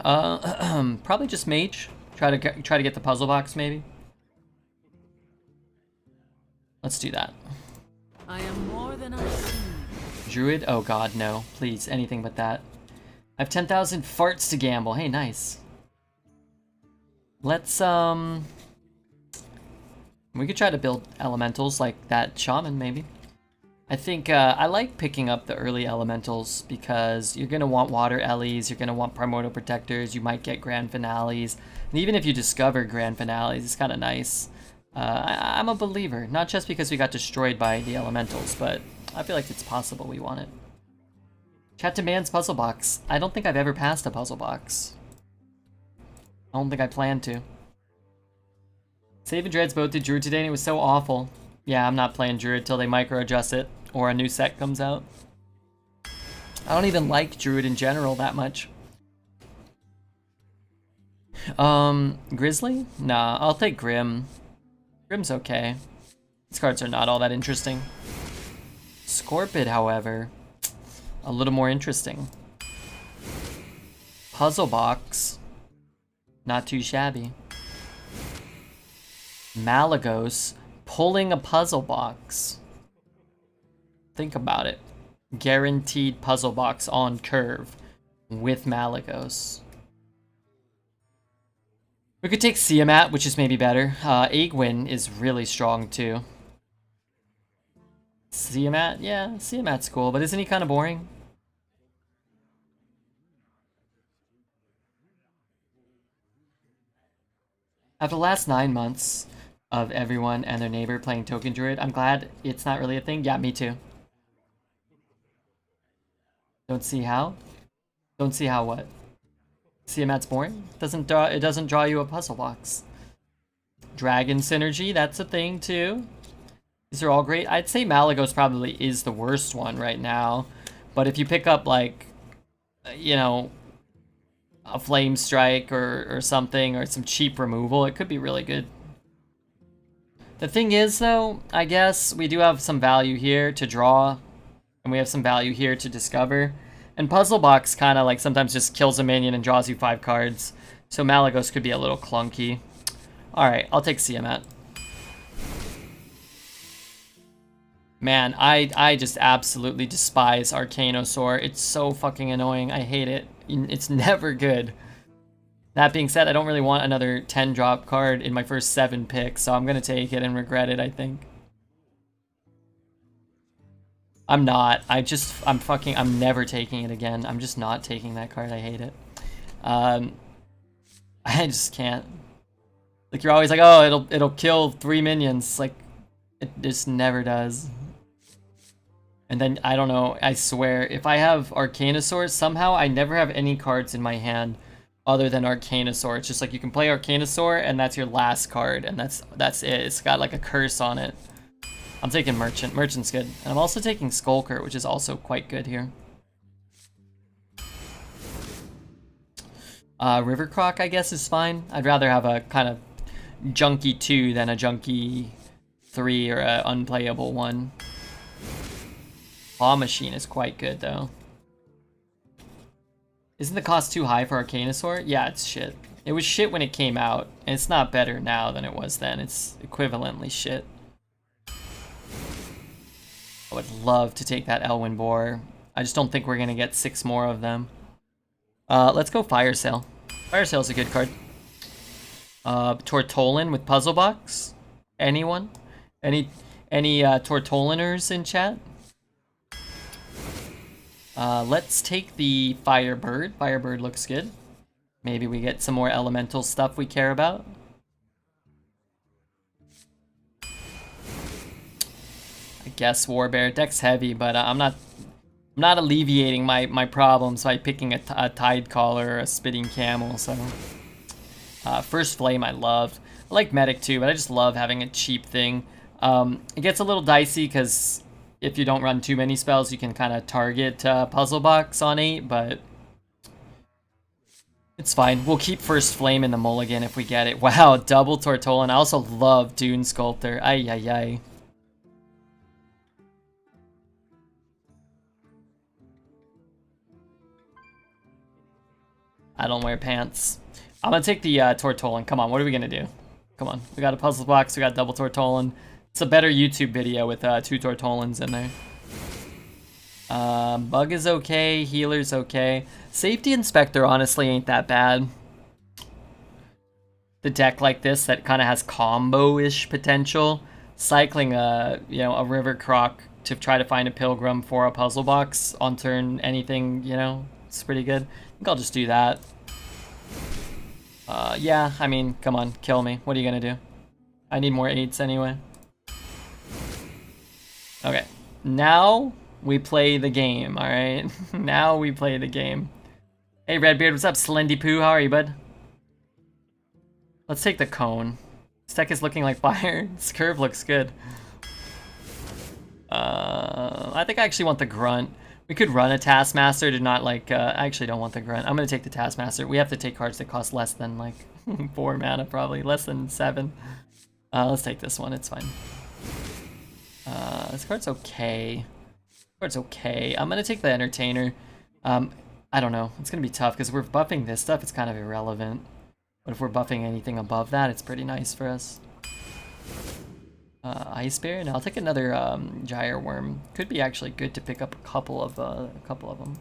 Probably just Mage. Try to get the puzzle box, maybe. Let's do that. I am more than I seem. Druid? Oh god, no. Please, anything but that. I have 10,000 farts to gamble. Hey, nice. Let's, we could try to build elementals like that shaman, maybe. I think, I like picking up the early elementals because you're gonna want water ellies, you're gonna want primordial protectors, you might get grand finales. And even if you discover grand finales, it's kind of nice. I'm a believer, not just because we got destroyed by the elementals, but I feel like it's possible we want it. Chat demands puzzle box. I don't think I've ever passed a puzzle box. I don't think I plan to. Save and Dreads both did Druid today and it was so awful. Yeah, I'm not playing Druid till they micro adjust it or a new set comes out. I don't even like Druid in general that much. Grizzly? Nah, I'll take Grim. Grim's okay. These cards are not all that interesting. Scorpid, however, a little more interesting. Puzzle box, not too shabby. Malagos, pulling a puzzle box. Think about it. Guaranteed puzzle box on curve with Malagos. We could take Siamat, which is maybe better. Aegwynn is really strong too. Siamat? Yeah, Siamat's cool, but isn't he kind of boring? After the last 9 months of everyone and their neighbor playing Token Druid, I'm glad it's not really a thing. Yeah, me too. Don't see how? Don't see how what? Siamat's boring? It doesn't draw you a puzzle box. Dragon Synergy, that's a thing too. These are all great. I'd say Malagos probably is the worst one right now. But if you pick up like, you know, a Flame Strike or something, or some cheap removal, it could be really good. The thing is though, I guess we do have some value here to draw, and we have some value here to discover. And Puzzle Box kind of like sometimes just kills a minion and draws you 5 cards. So Malagos could be a little clunky. Alright, I'll take Siamat. Man, I just absolutely despise Arcanosaur. It's so fucking annoying. I hate it. It's never good. That being said, I don't really want another 10-drop card in my first 7 picks, so I'm gonna take it and regret it, I think. I'm not. I'm never taking it again. I'm just not taking that card. I hate it. I just can't. Like, you're always like, oh, it'll kill 3 minions. Like, it just never does. And then, I don't know, I swear, if I have Arcanosaur, somehow I never have any cards in my hand other than Arcanosaur. It's just like, you can play Arcanosaur, and that's your last card, and that's it. It's got like a curse on it. I'm taking Merchant. Merchant's good. And I'm also taking Skulker, which is also quite good here. River Croc, I guess, is fine. I'd rather have a kind of junky 2 than a junky 3 or an unplayable 1. Claw Machine is quite good, though. Isn't the cost too high for Arcanosaur? Yeah, it's shit. It was shit when it came out, and it's not better now than it was then. It's equivalently shit. I would love to take that Elwyn Boar. I just don't think we're gonna get 6 more of them. Let's go Fire Sale. Fire Sale's a good card. Tortolin with Puzzle Box. Anyone? Any Tortoliners in chat? Let's take the Firebird. Firebird looks good. Maybe we get some more elemental stuff we care about. I guess Warbear. Deck's heavy, but I'm not alleviating my problems by picking a Tide Caller or a Spitting Camel, so... First Flame I love. I like Medic too, but I just love having a cheap thing. It gets a little dicey because if you don't run too many spells, you can kind of target Puzzle Box on 8, but... It's fine. We'll keep First Flame in the mulligan if we get it. Wow, double Tortolin. I also love Dune Sculptor. Ay, ay, ay. I don't wear pants. I'm gonna take the Tortollan. Come on, what are we gonna do? Come on, we got a puzzle box, we got double Tortollan. It's a better YouTube video with 2 Tortollans in there. Bug is okay, healer's okay. Safety Inspector honestly ain't that bad. The deck like this that kind of has combo-ish potential. Cycling a River Croc to try to find a Pilgrim for a puzzle box on turn anything, it's pretty good. I think I'll just do that. Yeah, I mean, come on, kill me. What are you gonna do? I need more 8s anyway. Okay, now we play the game, alright? Now we play the game. Hey Redbeard, what's up? Slendy Poo, how are you, bud? Let's take the cone. This deck is looking like fire. This curve looks good. I think I actually want the grunt. We could run a Taskmaster to not like, I actually don't want the grunt. I'm gonna take the Taskmaster. We have to take cards that cost less than like 4 mana probably, less than 7. Let's take this one, it's fine. This card's okay. This card's okay. I'm gonna take the Entertainer. I don't know, it's gonna be tough because we're buffing this stuff, it's kind of irrelevant. But if we're buffing anything above that, it's pretty nice for us. Ice Bear, and I'll take another Gyre Worm. Could be actually good to pick up a couple of them.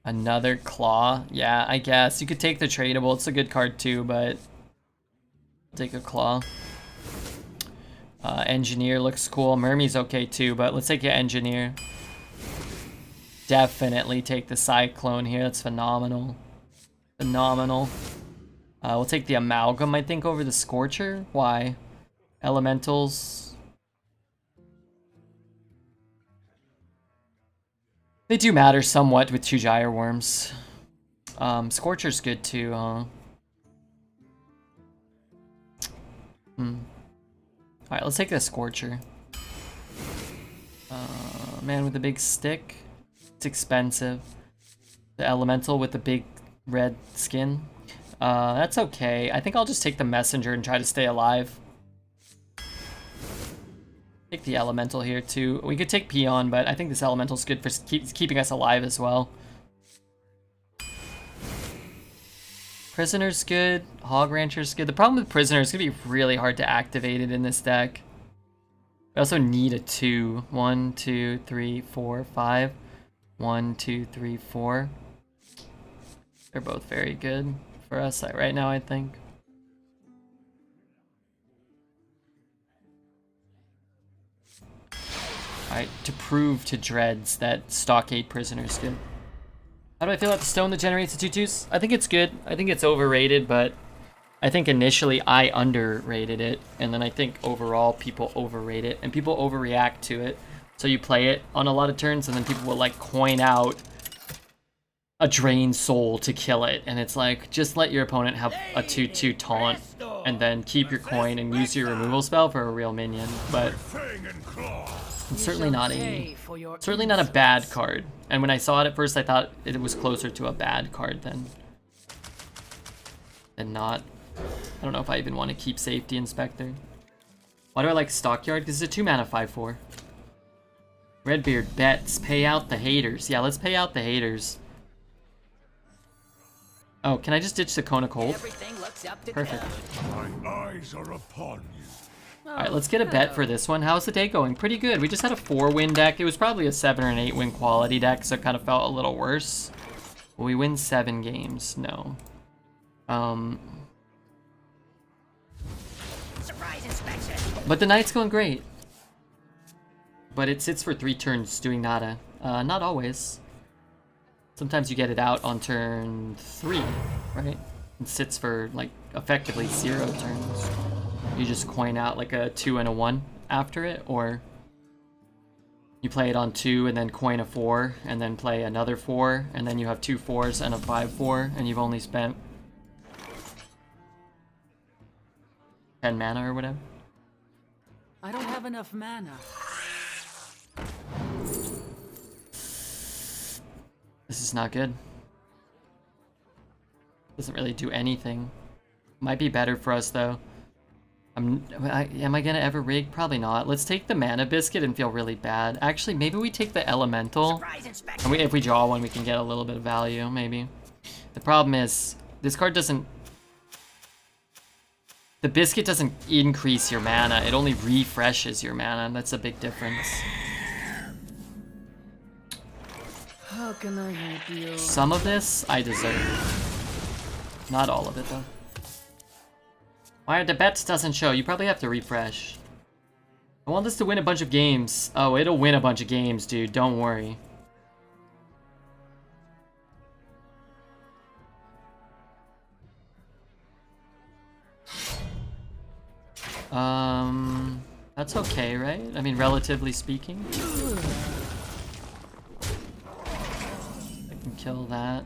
Another Claw, yeah, I guess you could take the tradable. It's a good card too, but I'll take a Claw. Engineer looks cool. Mermie's okay too, but let's take an Engineer. Definitely take the Cyclone here. That's phenomenal. Phenomenal. We'll take the Amalgam, I think, over the Scorcher. Why? Elementals. They do matter somewhat with 2 Gyre Worms. Scorcher's good too, huh? Alright, let's take the Scorcher. Man with a big stick. It's expensive. The Elemental with the big red skin. That's okay. I think I'll just take the Messenger and try to stay alive. Take the Elemental here too. We could take Peon, but I think this Elemental's good for keeping us alive as well. Prisoner's good. Hog Rancher's good. The problem with Prisoner is going to be really hard to activate it in this deck. We also need a 2. 1, 2, 3, 4, 5. 1, 2, 3, 4. They're both very good for us right now, I think. Alright, to prove to Dreads that Stockade Prisoner's good. How do I feel about the stone that generates the 2/2s? I think it's good. I think it's overrated, but I think initially I underrated it, and then I think overall people overrate it, and people overreact to it. So you play it on a lot of turns, and then people will like coin out a Drained Soul to kill it, and it's like, just let your opponent have a 2/2 taunt, and then keep your coin and use your removal spell for a real minion. But it's certainly not a bad card. And when I saw it at first, I thought it was closer to a bad card than not. I don't know if I even want to keep Safety Inspector. Why do I like Stockyard? Because it's a 2 mana 5/4. Redbeard bets. Pay out the haters. Yeah, let's pay out the haters. Oh, can I just ditch the Cone of Cold? Perfect. My eyes are upon you. Alright, let's get a bet for this one. How's the day going? Pretty good. We just had a 4-win deck. It was probably a 7 or an 8-win quality deck, so it kind of felt a little worse. Will we win 7 games? No. Surprise inspection. But the night's going great. But it sits for 3 turns doing nada. Not always. Sometimes you get it out on turn 3, right? It sits for, like, effectively 0 turns. You just coin out, like, a 2 and a 1 after it, or you play it on 2 and then coin a 4, and then play another 4, and then you have 2 4s and a 5/4, and you've only spent 10 mana or whatever. I don't have enough mana. This is not good. Doesn't really do anything. Might be better for us though. Am I gonna ever rig? Probably not. Let's take the mana biscuit and feel really bad. Actually, maybe we take the elemental. And if we draw one, we can get a little bit of value, maybe. The problem is, this card doesn't... The biscuit doesn't increase your mana, it only refreshes your mana. That's a big difference. How can I help you? Some of this, I deserve. Not all of it, though. Why the bets doesn't show? You probably have to refresh. I want this to win a bunch of games. Oh, it'll win a bunch of games, dude. Don't worry. That's okay, right? I mean, relatively speaking. I can kill that.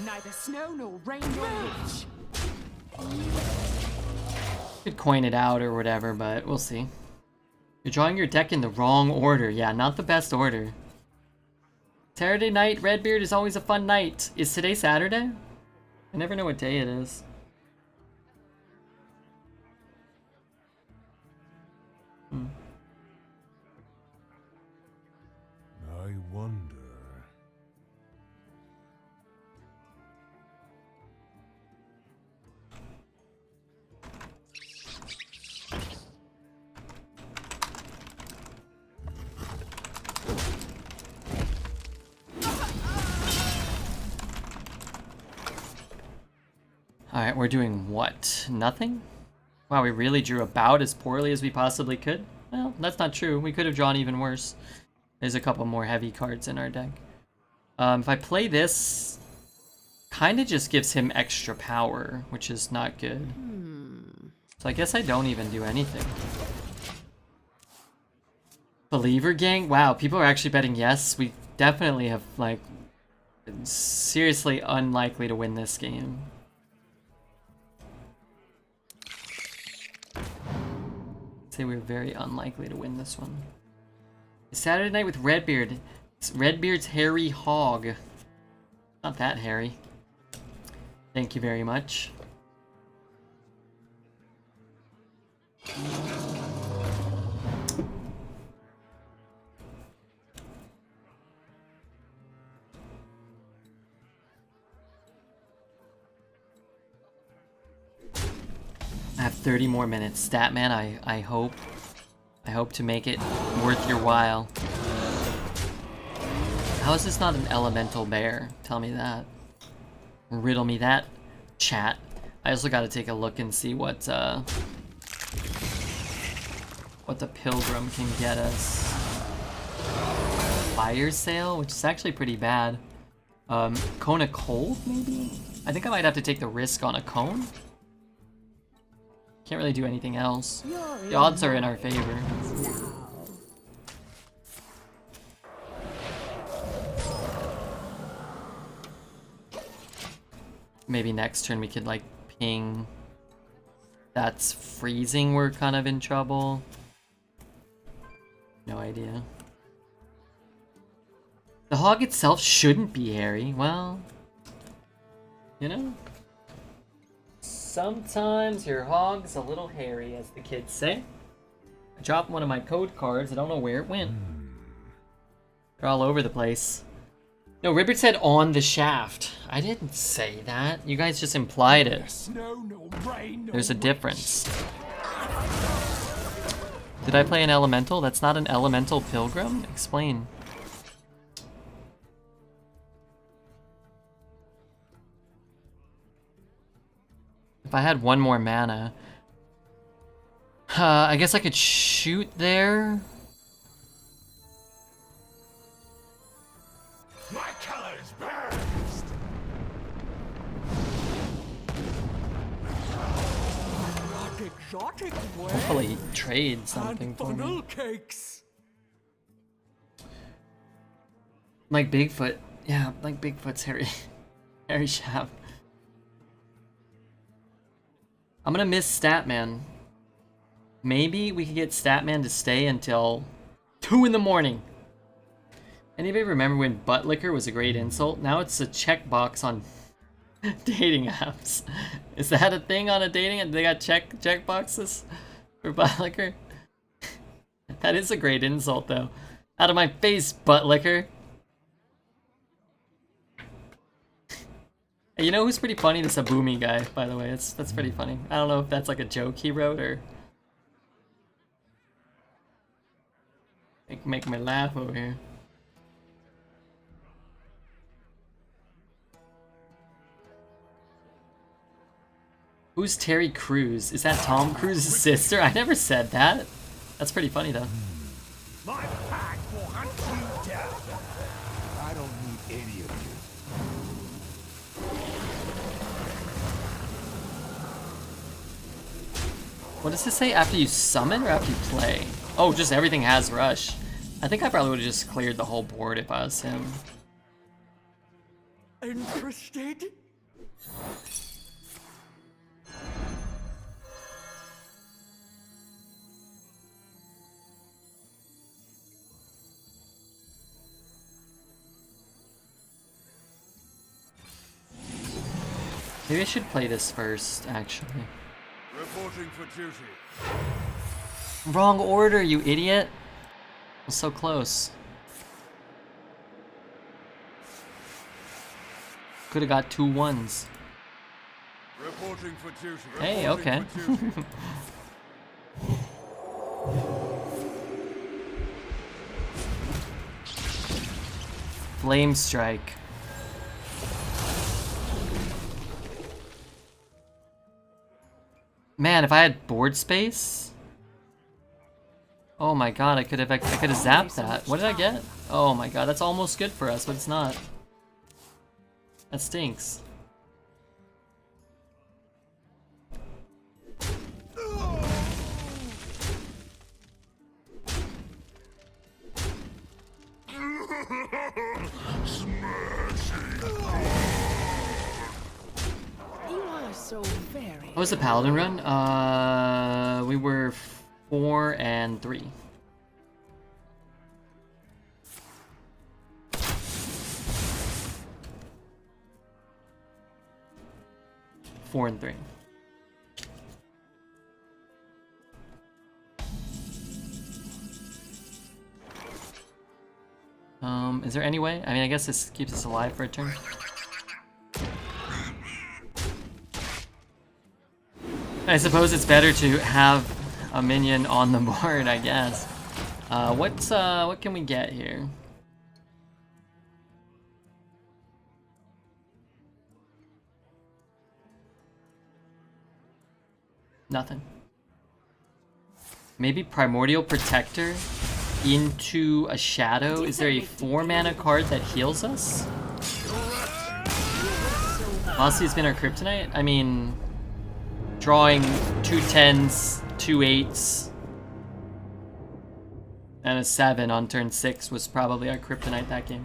Neither snow nor rain nor witch. Could coin it out or whatever, but we'll see. You're drawing your deck in the wrong order. Yeah, not the best order. Saturday night, Redbeard is always a fun night. Is today Saturday? I never know what day it is. I wonder. Alright, we're doing what? Nothing? Wow, we really drew about as poorly as we possibly could? Well, that's not true. We could have drawn even worse. There's a couple more heavy cards in our deck. If I play this, kind of just gives him extra power, which is not good. So I guess I don't even do anything. Believer Gang? Wow, people are actually betting yes. We definitely have, like, seriously unlikely to win this game. I'd say we're very unlikely to win this one. Saturday night with Redbeard. It's Redbeard's hairy hog. Not that hairy. Thank you very much. I have 30 more minutes. Statman, I hope to make it worth your while. How is this not an elemental bear? Tell me that. Riddle me that, chat. I also got to take a look and see what the pilgrim can get us. Fire sale, which is actually pretty bad. Cone of cold, maybe? I think I might have to take the risk on a cone. Can't really do anything else. The odds are in our favor. Maybe next turn we could like ping. That's freezing, we're kind of in trouble. No idea. The hog itself shouldn't be hairy. Well, you know? Sometimes your hog's a little hairy, as the kids say. I dropped one of my code cards. I don't know where it went. They're all over the place. No, Ribbert said on the shaft. I didn't say that. You guys just implied it. There's a difference. Did I play an elemental? That's not an elemental pilgrim? Explain. If I had one more mana, I guess I could shoot there. My colors burst. Exotic way. Hopefully trade something for me. Cakes. Like Bigfoot. Yeah, like Bigfoot's hairy, hairy shaft. I'm gonna miss Statman. Maybe we could get Statman to stay until 2 in the morning. Anybody remember when butt liquor was a great insult? Now it's a checkbox on Dating apps. Is that a thing on a dating app? They got check boxes for butt liquor? That is a great insult though. Out of my face, butt liquor. Hey, you know who's pretty funny? This Abumi guy, by the way. That's pretty funny. I don't know if that's like a joke he wrote or make me laugh over here. Who's Terry Crews? Is that Tom Cruise's sister? I never said that. That's pretty funny though. My pack will hunt you down. I don't need any of you. What does this say? After you summon or after you play? Oh, just everything has rush. I think I probably would have just cleared the whole board if I was him. Interested? Maybe I should play this first, actually. Reporting for duty. Wrong order, you idiot! I was so close. Could have got 2 1s. Reporting for duty. Hey, okay. Flame strike. Man, if I had board space. Oh my god, I could have zapped that. What did I get? Oh my god, that's almost good for us, but it's not. That stinks. You are so very. What was the paladin run? We were 4 and 3. Four and 3. Is there any way? I mean, I guess this keeps us alive for a turn. I suppose it's better to have a minion on the board, I guess. What can we get here? Nothing. Maybe Primordial Protector into a Shadow? Is there a 4-mana card that heals us? Honestly, it's been our kryptonite. I mean, drawing 2 10s, 2 8s, and a 7 on turn 6 was probably our kryptonite that game.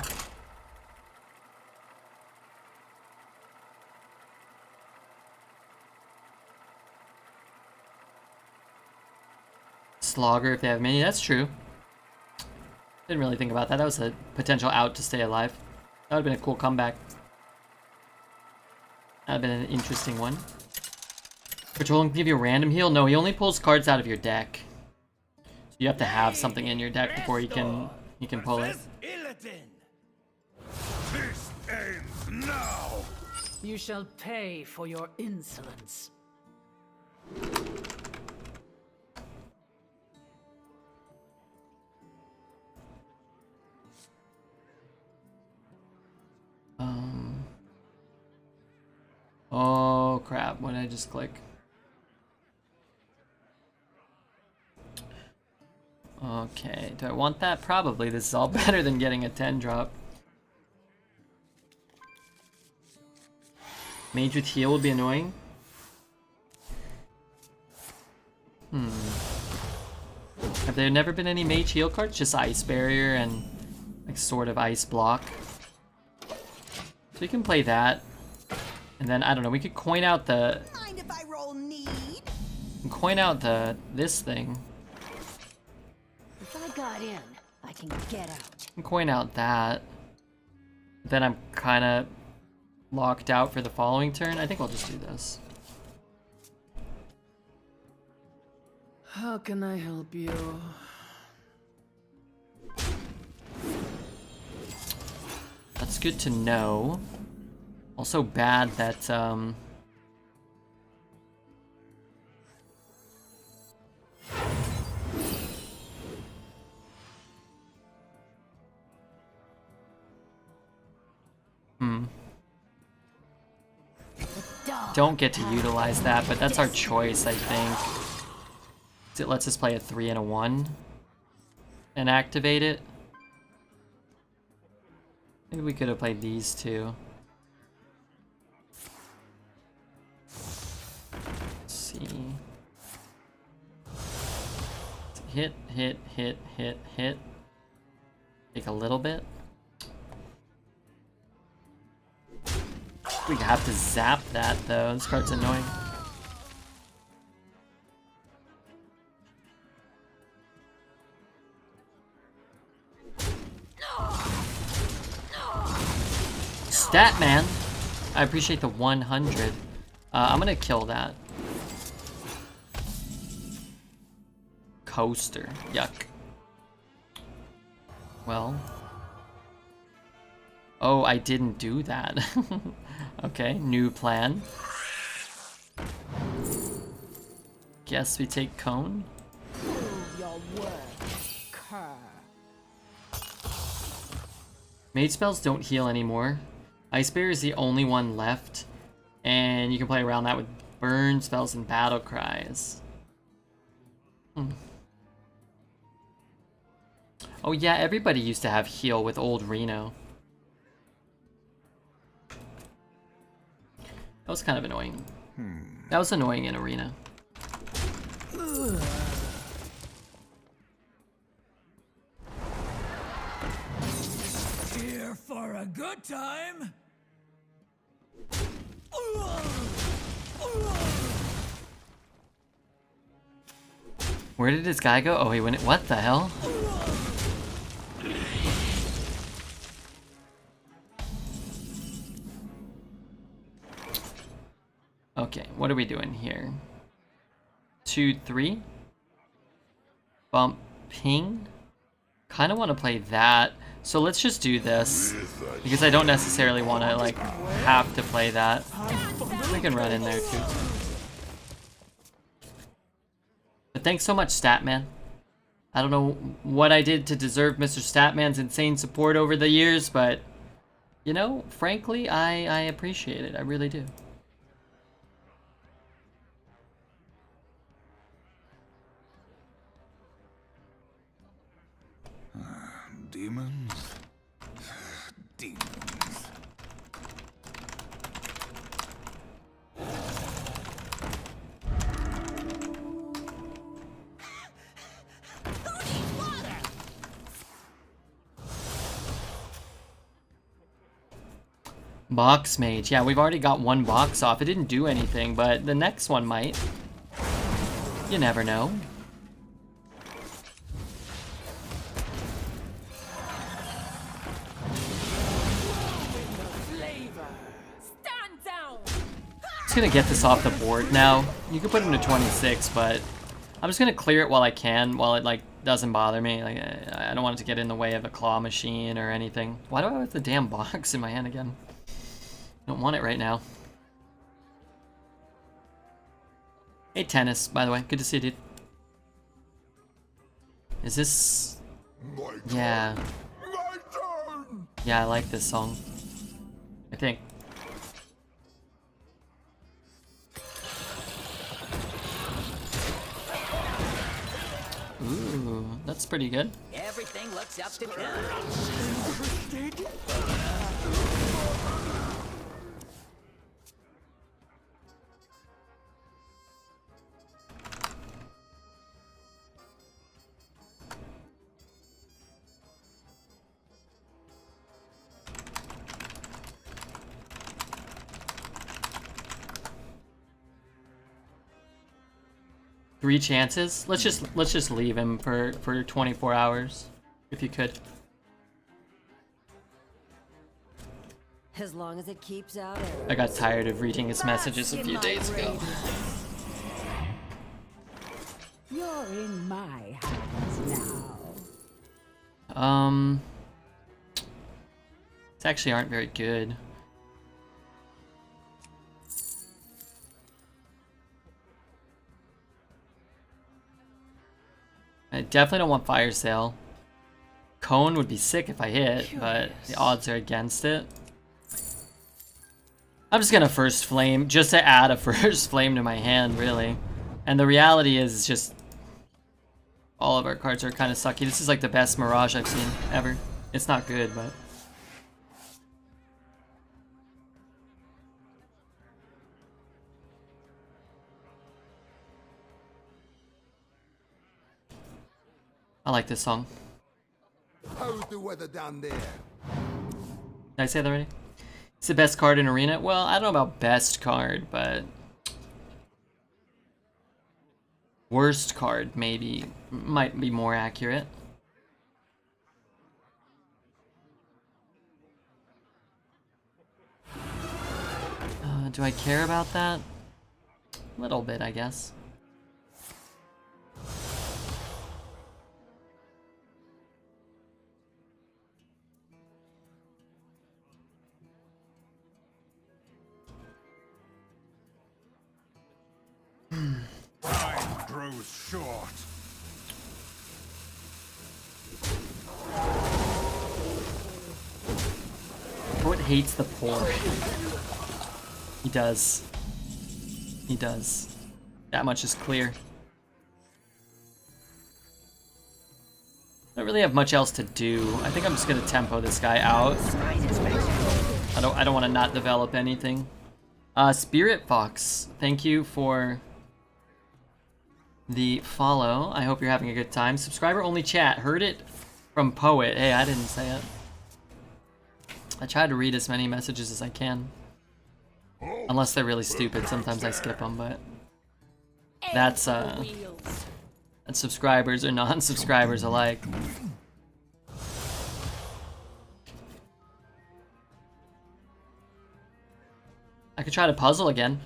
Slogger if they have mini, that's true. Didn't really think about that. That was a potential out to stay alive. That would have been a cool comeback. That would have been an interesting one. Patrol can give you a random heal? No, he only pulls cards out of your deck. So you have to have something in your deck before he can pull it. This ends now. You shall pay for your insolence. Oh crap, what did I just click? Okay, do I want that? Probably. This is all better than getting a 10 drop. Mage with heal would be annoying. Have there never been any mage heal cards? Just Ice Barrier and like sort of Ice Block. So we can play that. And then, I don't know, we could coin out the... Mind if I roll need? Coin out this thing. If I got in, I can get out. And coin out that. Then I'm kind of locked out for the following turn. I think we'll just do this. How can I help you? That's good to know. Also bad that, don't get to utilize that, but that's our choice, I think. It lets us play a 3 and a 1 and activate it. Maybe we could have played these two. Let's see. Hit, hit, hit, hit, hit. Take a little bit. We have to zap that though. This card's annoying. Stat man, I appreciate the 100. I'm gonna kill that. Coaster, yuck. Well. Oh, I didn't do that. Okay, new plan. Guess we take Cone. Prove your worth, cur. Mage spells don't heal anymore. Ice Bear is the only one left, and you can play around that with burn spells and battle cries. Oh yeah, everybody used to have heal with old Reno. That was kind of annoying. That was annoying in Arena. Here for a good time. Where did this guy go? Oh, he went. What the hell? Okay, what are we doing here? 2, 3. Bump, ping. Kind of want to play that. So let's just do this, because I don't necessarily want to like have to play that. We can run in there too. But thanks so much, Statman. I don't know what I did to deserve Mr. Statman's insane support over the years, but you know, frankly, I appreciate it. I really do. Demons? Demons. Box Mage. Yeah, we've already got one box off. It didn't do anything, but the next one might. You never know. I'm just gonna get this off the board now. You can put him to 26, but I'm just gonna clear it while I can, while it like doesn't bother me. Like I don't want it to get in the way of a claw machine or anything. Why do I have the damn box in my hand again? Don't want it right now. Hey Tennis, by the way, good to see you, dude. Is this? Yeah. Yeah, I like this song. I think. Ooh, that's pretty good. Everything looks up to code. Three chances. Let's just leave him for 24 hours, if you could. As long as it keeps out arrows. I got tired of reading his messages a few days ago. You're in my hands now. These actually aren't very good. I definitely don't want Fire Sale. Cone would be sick if I hit, but the odds are against it. I'm just gonna First Flame, just to add a First Flame to my hand, really. And the reality is just all of our cards are kind of sucky. This is like the best Mirage I've seen ever. It's not good, but... I like this song. How's the weather down there? Did I say that already? It's the best card in Arena? Well, I don't know about best card, but... worst card, maybe. Might be more accurate. Do I care about that? A little bit, I guess. Time grows short. Poet hates the poor. He does. He does. That much is clear. I don't really have much else to do. I think I'm just gonna tempo this guy out. I don't want to not develop anything. Spirit Fox, thank you for the follow. I hope you're having a good time. Subscriber only chat. Heard it from Poet. Hey, I didn't say it. I try to read as many messages as I can. Unless they're really stupid. Sometimes I skip them, but that's subscribers or non-subscribers alike. I could try to puzzle again.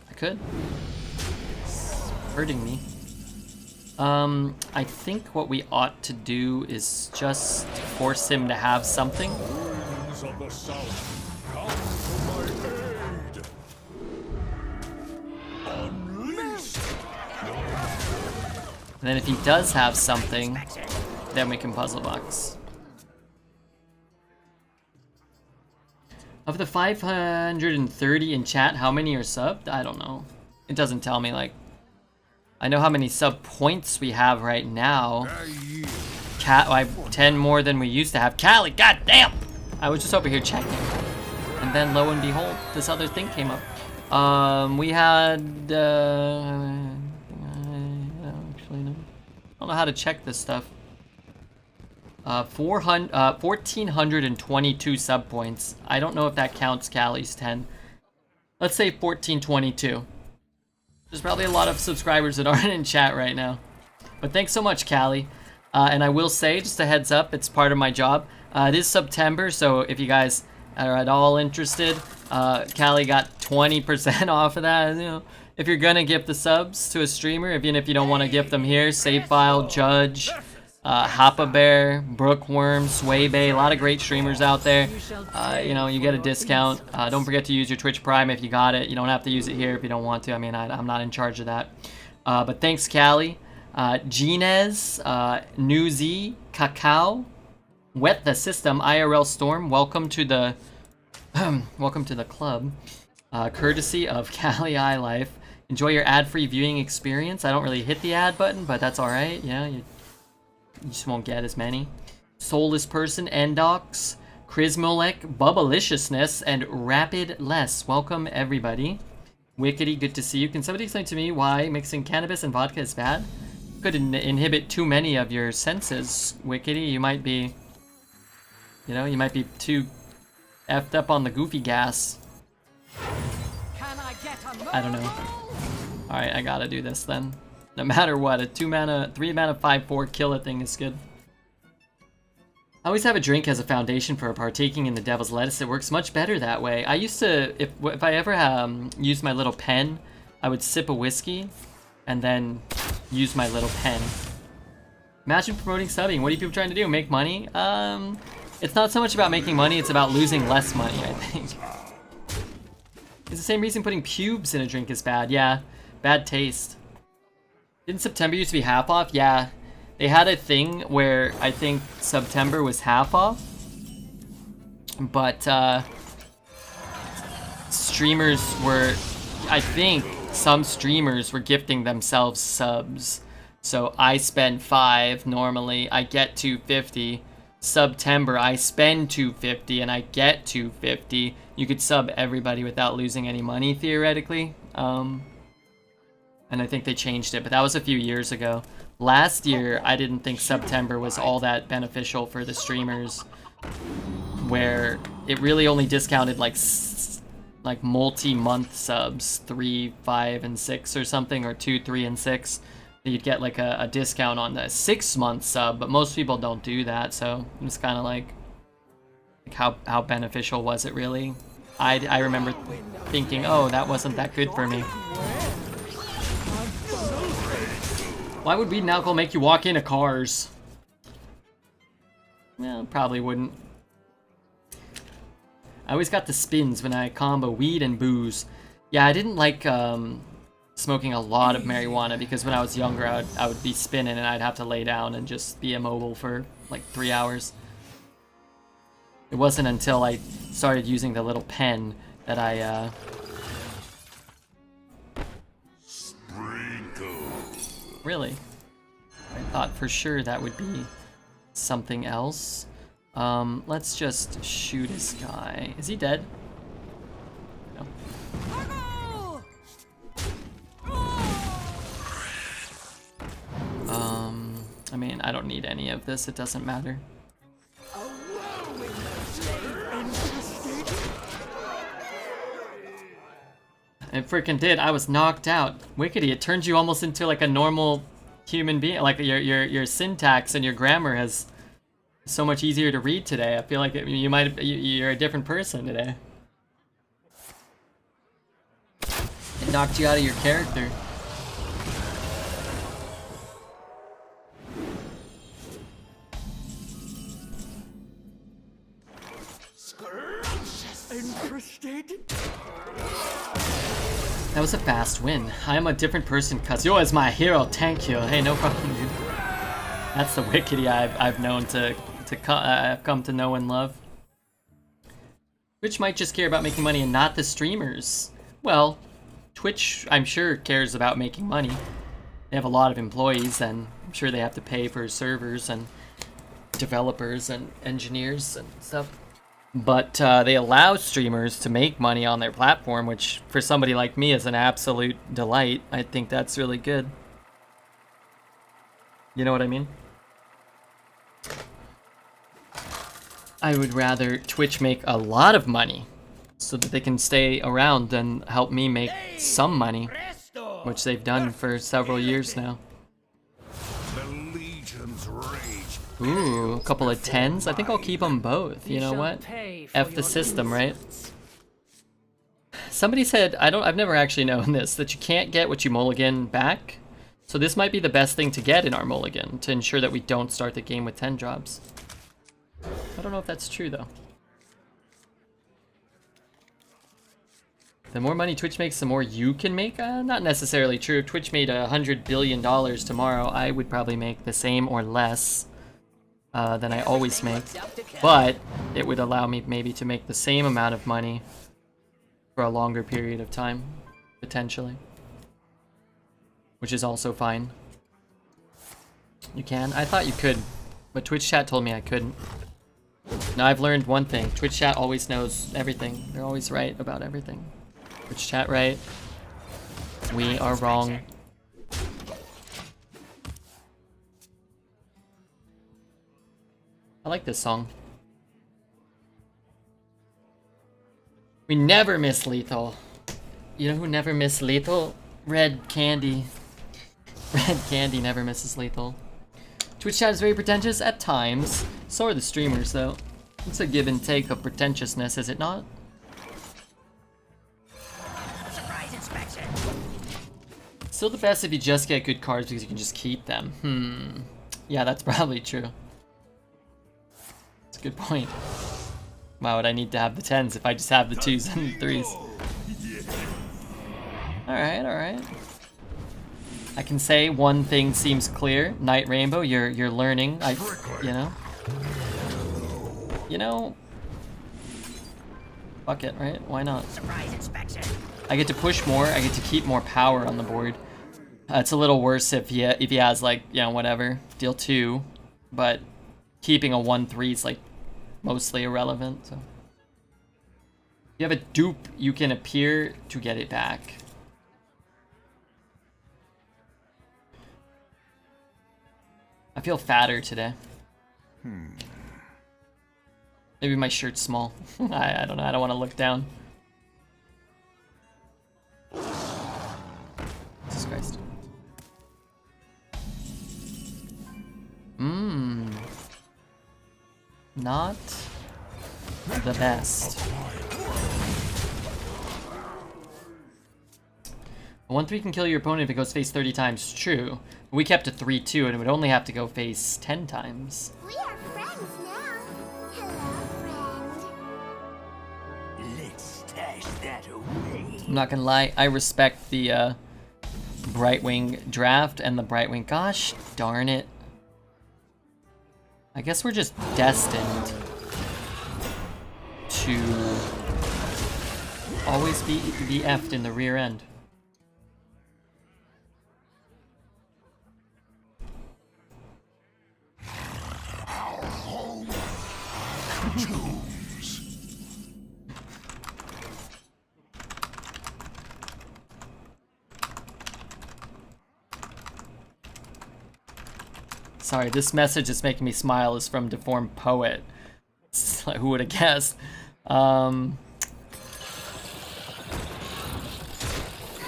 I could. It's hurting me. I think what we ought to do is just force him to have something. Of the south, come to my aid. Unleashed. And then if he does have something, then we can puzzle box. Of the 530 in chat, how many are subbed? I don't know. It doesn't tell me, like... I know how many sub points we have right now. I have 10 more than we used to have. Callie, goddamn! I was just over here checking. And then lo and behold, this other thing came up. We had... actually, no. I don't know how to check this stuff. 1,422 sub points. I don't know if that counts Callie's 10. Let's say 1,422. There's probably a lot of subscribers that aren't in chat right now. But thanks so much, Callie. And I will say, just a heads up, it's part of my job. It is September, so if you guys are at all interested, Callie got 20% off of that. You know, if you're gonna gift the subs to a streamer, even if you don't want to gift them here, Save File, Judge, Hoppa Bear, Brookworm, Sway Bay, a lot of great streamers out there. You know, you get a discount. Don't forget to use your Twitch Prime if you got it. You don't have to use it here if you don't want to. I mean, I'm not in charge of that. But thanks, Callie. Ginez, Newsy, Cacao, Wet the System, IRL Storm. Welcome to the welcome to the club. Courtesy of Callie iLife. Enjoy your ad-free viewing experience. I don't really hit the ad button, but that's all right. You know, you just won't get as many. Soulless Person, Endox, Chrismolek, Bubbaliciousness, and Rapid Less. Welcome, everybody. Wickedy, good to see you. Can somebody explain to me why mixing cannabis and vodka is bad? Could inhibit too many of your senses, Wickedy. You might be, you know, you might be too effed up on the goofy gas. I don't know. Alright, I gotta do this then. No matter what, a 2 mana, 3 mana, 5/4 kill a thing is good. I always have a drink as a foundation for partaking in the devil's lettuce. It works much better that way. I used to, if I ever used my little pen, I would sip a whiskey and then use my little pen. Imagine promoting subbing. What are you people trying to do? Make money? It's not so much about making money, it's about losing less money, I think. It's the same reason putting pubes in a drink is bad. Yeah, bad taste. Didn't September used to be half off? Yeah. They had a thing where I think September was half off. But streamers were, I think some streamers were gifting themselves subs. So I spend 5 normally, I get 250. September, I spend 250 and I get 250. You could sub everybody without losing any money theoretically. And I think they changed it, but that was a few years ago. Last year, I didn't think September was all that beneficial for the streamers, where it really only discounted like multi-month subs, 3, 5, and 6 or something, or 2, 3, and 6. You'd get like a discount on the 6-month sub, but most people don't do that, so it's kind of like how beneficial was it really? I remember thinking, oh, that wasn't that good for me. Why would weed and alcohol make you walk into cars? Well, probably wouldn't. I always got the spins when I combo weed and booze. Yeah, I didn't like smoking a lot of marijuana because when I was younger, I would be spinning and I'd have to lay down and just be immobile for like 3 hours. It wasn't until I started using the little pen that I Really? I thought for sure that would be something else. Let's just shoot this guy. Is he dead? No. I mean, I don't need any of this. It doesn't matter. It freaking did. I was knocked out. Wickedy, it turns you almost into like a normal human being. Like your syntax and your grammar has so much easier to read today. I feel like you're a different person today. It knocked you out of your character. That was a fast win. I am a different person cuz you're my hero, thank you. Hey, no problem, dude. That's the Wickedy I've known I've come to know and love. Twitch might just care about making money and not the streamers. Well, Twitch, I'm sure, cares about making money. They have a lot of employees, and I'm sure they have to pay for servers and developers and engineers and stuff. But they allow streamers to make money on their platform, which for somebody like me is an absolute delight. I think that's really good. You know what I mean? I would rather Twitch make a lot of money so that they can stay around and help me make some money, which they've done for several years now. Ooh, a couple of 10s. I think I'll keep them both. You know what? F the system, right? Somebody said, I've never actually known this, that you can't get what you mulligan back. So this might be the best thing to get in our mulligan to ensure that we don't start the game with 10 drops. I don't know if that's true though. The more money Twitch makes, the more you can make? Not necessarily true. If Twitch made $100 billion tomorrow, I would probably make the same or less than I always make. But it would allow me maybe to make the same amount of money for a longer period of time, potentially. Which is also fine. You can? I thought you could, but Twitch chat told me I couldn't. Now I've learned one thing. Twitch chat always knows everything. They're always right about everything. Twitch chat right. We are wrong. I like this song. We never miss lethal. You know who never miss lethal? Red Candy. Red Candy never misses lethal. Twitch chat is very pretentious at times. So are the streamers, though. It's a give and take of pretentiousness, is it not? Surprise inspection. Still the best if you just get good cards because you can just keep them. Yeah, that's probably true. That's a good point. Why would I need to have the 10s if I just have the 2s and the 3s? Alright, alright. I can say one thing seems clear. Night Rainbow, you're learning. You know, fuck it, right? Why not? Surprise inspection. I get to push more. I get to keep more power on the board. It's a little worse if he has like, you know, whatever, deal 2, but keeping a 1/3 is like mostly irrelevant. So if you have a dupe, you can appear to get it back. I feel fatter today. Maybe my shirt's small. I don't know. I don't want to look down. Jesus Christ. Not the best. A 1/3 can kill your opponent if it goes face 30 times. True. But we kept a 3/2 and it would only have to go face 10 times. We are friends now. Hello, friend. Let's stash that away. I'm not gonna lie, I respect the Brightwing draft and the Brightwing. Gosh darn it. I guess we're just destined to always be effed in the rear end. Sorry, this message that's making me smile is from Deformed Poet. Who would have guessed? Who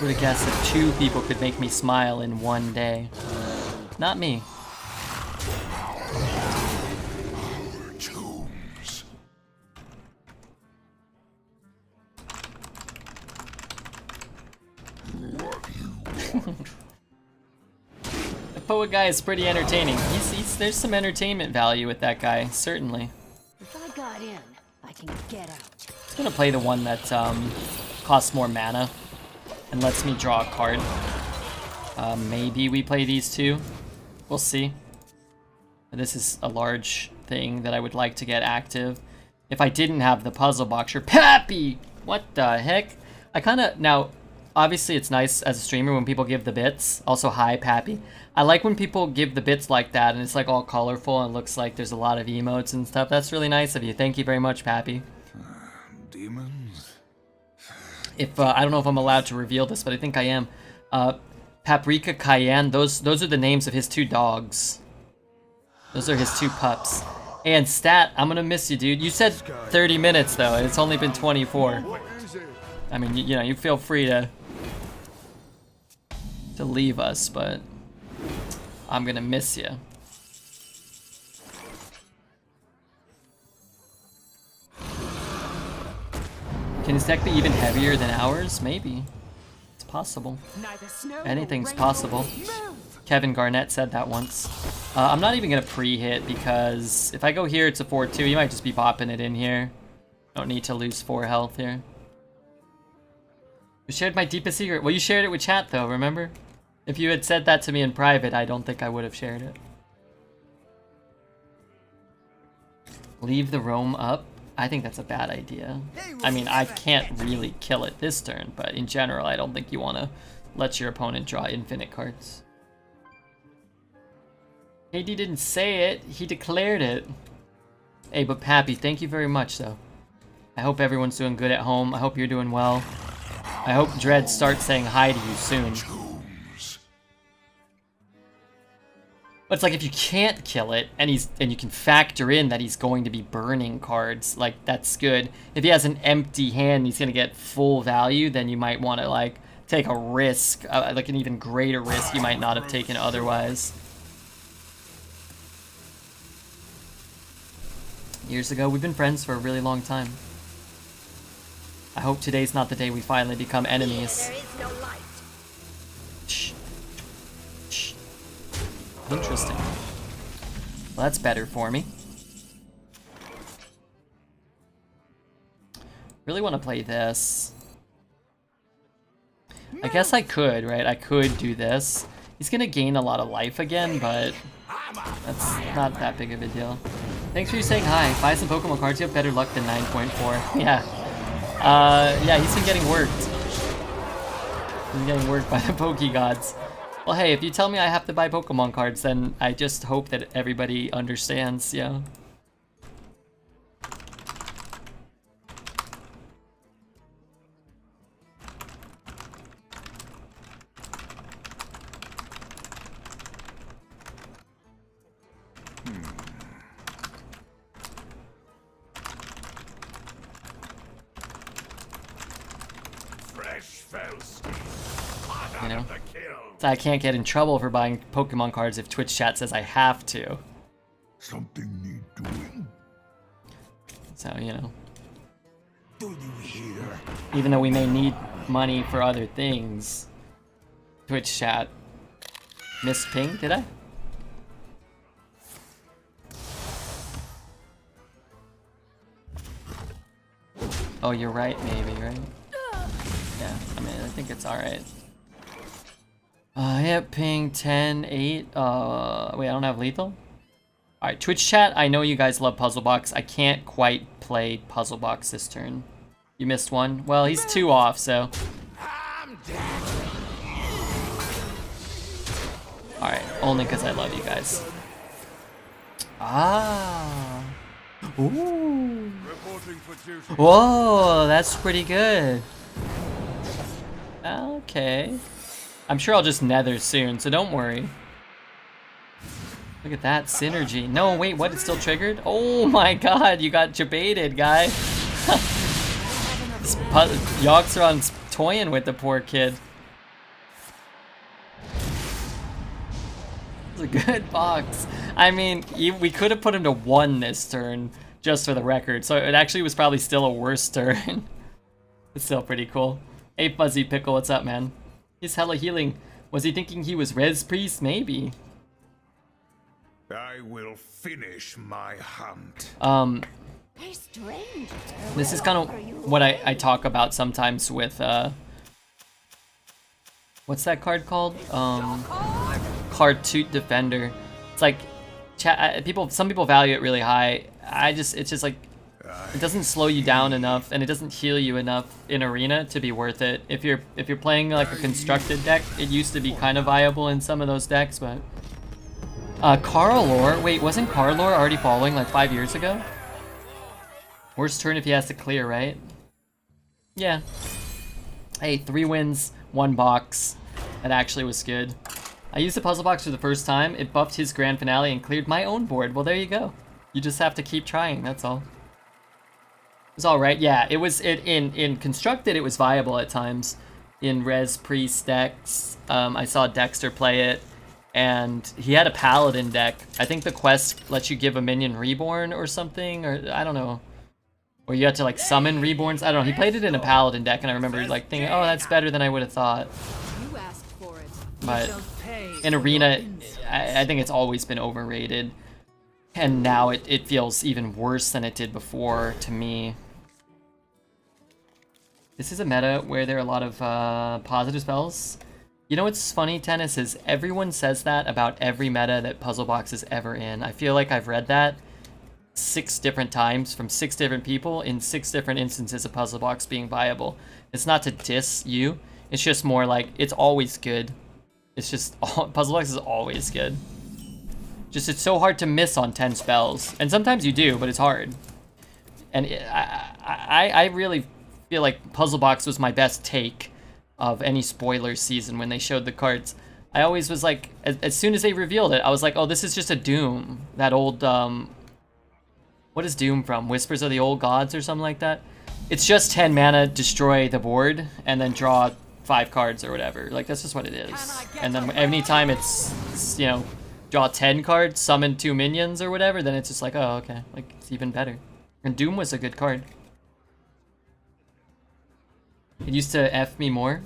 would have guessed that 2 people could make me smile in one day? Not me. Poet guy is pretty entertaining. There's some entertainment value with that guy, certainly. If I got in, I can get out. I'm gonna play the one that costs more mana and lets me draw a card. Maybe we play these 2. We'll see. This is a large thing that I would like to get active. If I didn't have the puzzle boxer, Pappy! What the heck? I kinda, now, obviously it's nice as a streamer when people give the bits. Also, hi, Pappy. I like when people give the bits like that and it's like all colorful and it looks like there's a lot of emotes and stuff. That's really nice of you. Thank you very much, Pappy. Demons? If I don't know if I'm allowed to reveal this, but I think I am. Paprika, Cayenne, those are the names of his 2 dogs. Those are his 2 pups. And Stat, I'm gonna miss you, dude. You said 30 minutes though, and it's only been 24. I mean, you know, you feel free to leave us, but I'm gonna miss you. Can his deck be even heavier than ours? Maybe. It's possible. Neither snow Anything's nor rain possible. move. Kevin Garnett said that once. I'm not even gonna pre-hit because if I go here, it's a 4/2. You might just be popping it in here. Don't need to lose 4 health here. You shared my deepest secret. Well, you shared it with chat though, remember? If you had said that to me in private, I don't think I would have shared it. Leave the roam up? I think that's a bad idea. I mean, I can't really kill it this turn, but in general, I don't think you want to let your opponent draw infinite cards. KD didn't say it, he declared it. Hey, but Pappy, thank you very much, though. I hope everyone's doing good at home. I hope you're doing well. I hope Dread starts saying hi to you soon. But it's like if you can't kill it, and you can factor in that he's going to be burning cards, like that's good. If he has an empty hand, and he's gonna get full value, then you might want to like take a risk, like an even greater risk you might not have taken otherwise. Years ago. We've been friends for a really long time. I hope today's not the day we finally become enemies. There is no light. Shh. Shh. Interesting. Well, that's better for me. Really want to play this. I guess I could, right? I could do this. He's gonna gain a lot of life again, but that's not that big of a deal. Thanks for you saying hi. Buy some Pokemon cards. You have better luck than 9.4. Yeah. Yeah, he's been getting worked. He's been getting worked by the Pokegods. Well, hey, if you tell me I have to buy Pokemon cards, then I just hope that everybody understands, yeah. You know? So I can't get in trouble for buying Pokemon cards if Twitch chat says I have to. Something need doing? So, you know. Do you hear? Even though we may need money for other things. Twitch chat. Missed ping, did I? Oh, you're right, maybe, right? Yeah, I mean, I think it's alright. Hit ping 10, 8. Wait, I don't have lethal? Alright, Twitch chat, I know you guys love Puzzle Box. I can't quite play Puzzle Box this turn. You missed one? Well, he's 2 off, so. Alright, only because I love you guys. Ah. Ooh. Whoa, that's pretty good. Okay. I'm sure I'll just nether soon, so don't worry. Look at that synergy. No, wait, what? It's still triggered? Oh my god, you got jebaited, guy. Yoxeron's toying with the poor kid. It's a good box. I mean, we could have put him to 1 this turn, just for the record, so it actually was probably still a worse turn. It's still pretty cool. Hey, Fuzzy Pickle, what's up, man? He's hella healing. Was he thinking he was Res Priest? Maybe. I will finish my hunt. Hey, stranger. This is kind of what I talk about sometimes with, what's that card called? Cartoot Defender. It's like, some people value it really high. It's just like, it doesn't slow you down enough, and it doesn't heal you enough in Arena to be worth it. If you're playing like a constructed deck, it used to be kind of viable in some of those decks, but Carlor, wait, wasn't Carlor already following like 5 years ago? Worst turn if he has to clear, right? Yeah. Hey, 3 wins, 1 box. That actually was good. I used the puzzle box for the first time. It buffed his grand finale and cleared my own board. Well, there you go. You just have to keep trying, that's all. It was alright, yeah, it was, in constructed, it was viable at times. In Res Priest decks, I saw Dexter play it, and he had a Paladin deck. I think the quest lets you give a minion Reborn or something, or I don't know. Or you had to like summon Reborns, I don't know. He played it in a Paladin deck, and I remember like thinking, oh, that's better than I would have thought. You asked for it. But in Arena, I think it's always been overrated. And now it feels even worse than it did before, to me. This is a meta where there are a lot of positive spells. You know what's funny, Tennis, is everyone says that about every meta that Puzzle Box is ever in. I feel like I've read that 6 different times from 6 different people in 6 different instances of Puzzle Box being viable. It's not to diss you, it's just more like, it's always good. It's just, Puzzle Box is always good. Just, it's so hard to miss on 10 spells. And sometimes you do, but it's hard. And I really feel like Puzzle Box was my best take of any spoiler season when they showed the cards. I always was like, as soon as they revealed it, I was like, oh, this is just a Doom. That old, what is Doom from? Whispers of the Old Gods or something like that? It's just 10 mana, destroy the board, and then draw 5 cards or whatever. Like, that's just what it is. And then anytime it's, you know, draw 10 cards, summon 2 minions or whatever, then it's just like, oh, okay, like it's even better. And Doom was a good card. It used to F me more.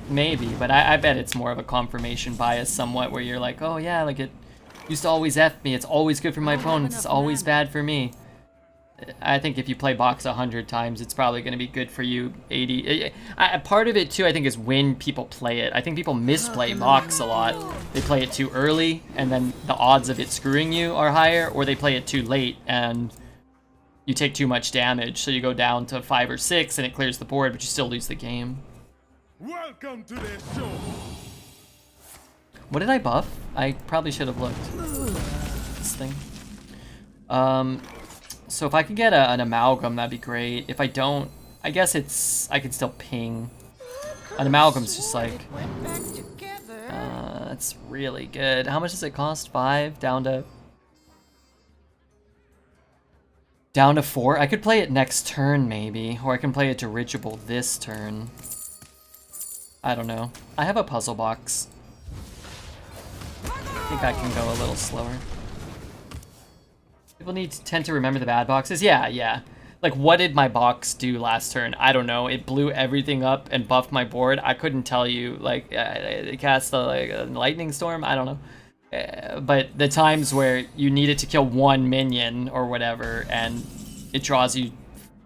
Maybe, but I bet it's more of a confirmation bias somewhat, where you're like, oh yeah, like it used to always F me, it's always good for my opponents, it's always bad for me. I think if you play box 100 times, it's probably going to be good for you 80. Part of it too, I think, is when people play it. I think people misplay box a lot. They play it too early, and then the odds of it screwing you are higher, or they play it too late and you take too much damage, so you go down to 5 or 6 and it clears the board, but you still lose the game. Welcome to the show. What did I buff? I probably should have looked. This thing. So if I could get an amalgam, that'd be great. If I don't, I guess I can still ping. An amalgam's just like, that's really good. How much does it cost? 5 down to 4. I could play it next turn maybe, or I can play a dirigible this turn. I don't know. I have a puzzle box. I think I can go a little slower. People tend to remember the bad boxes. Yeah. Like, what did my box do last turn? I don't know. It blew everything up and buffed my board. I couldn't tell you. Like, it cast a lightning storm. I don't know. But the times where you needed to kill 1 minion or whatever, and it draws you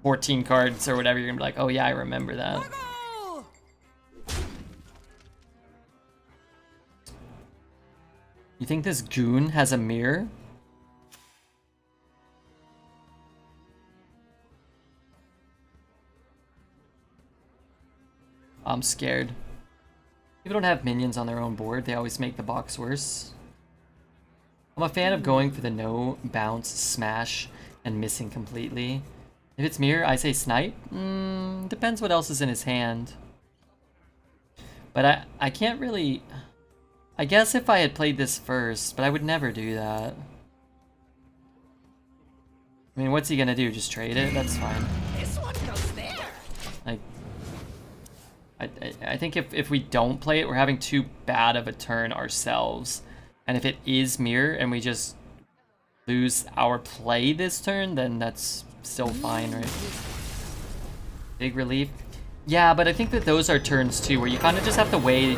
14 cards or whatever, you're gonna be like, oh yeah, I remember that. You think this goon has a mirror? I'm scared. People don't have minions on their own board. They always make the box worse. I'm a fan of going for the no bounce smash and missing completely. If it's mirror, I say snipe. Depends what else is in his hand. But I can't really... I guess if I had played this first, but I would never do that. I mean, what's he gonna do? Just trade it? That's fine. This one goes there. Like, I think if we don't play it, we're having too bad of a turn ourselves. And if it is mirror and we just lose our play this turn, then that's still fine, right? Big relief. Yeah, but I think that those are turns too, where you kind of just have to wait.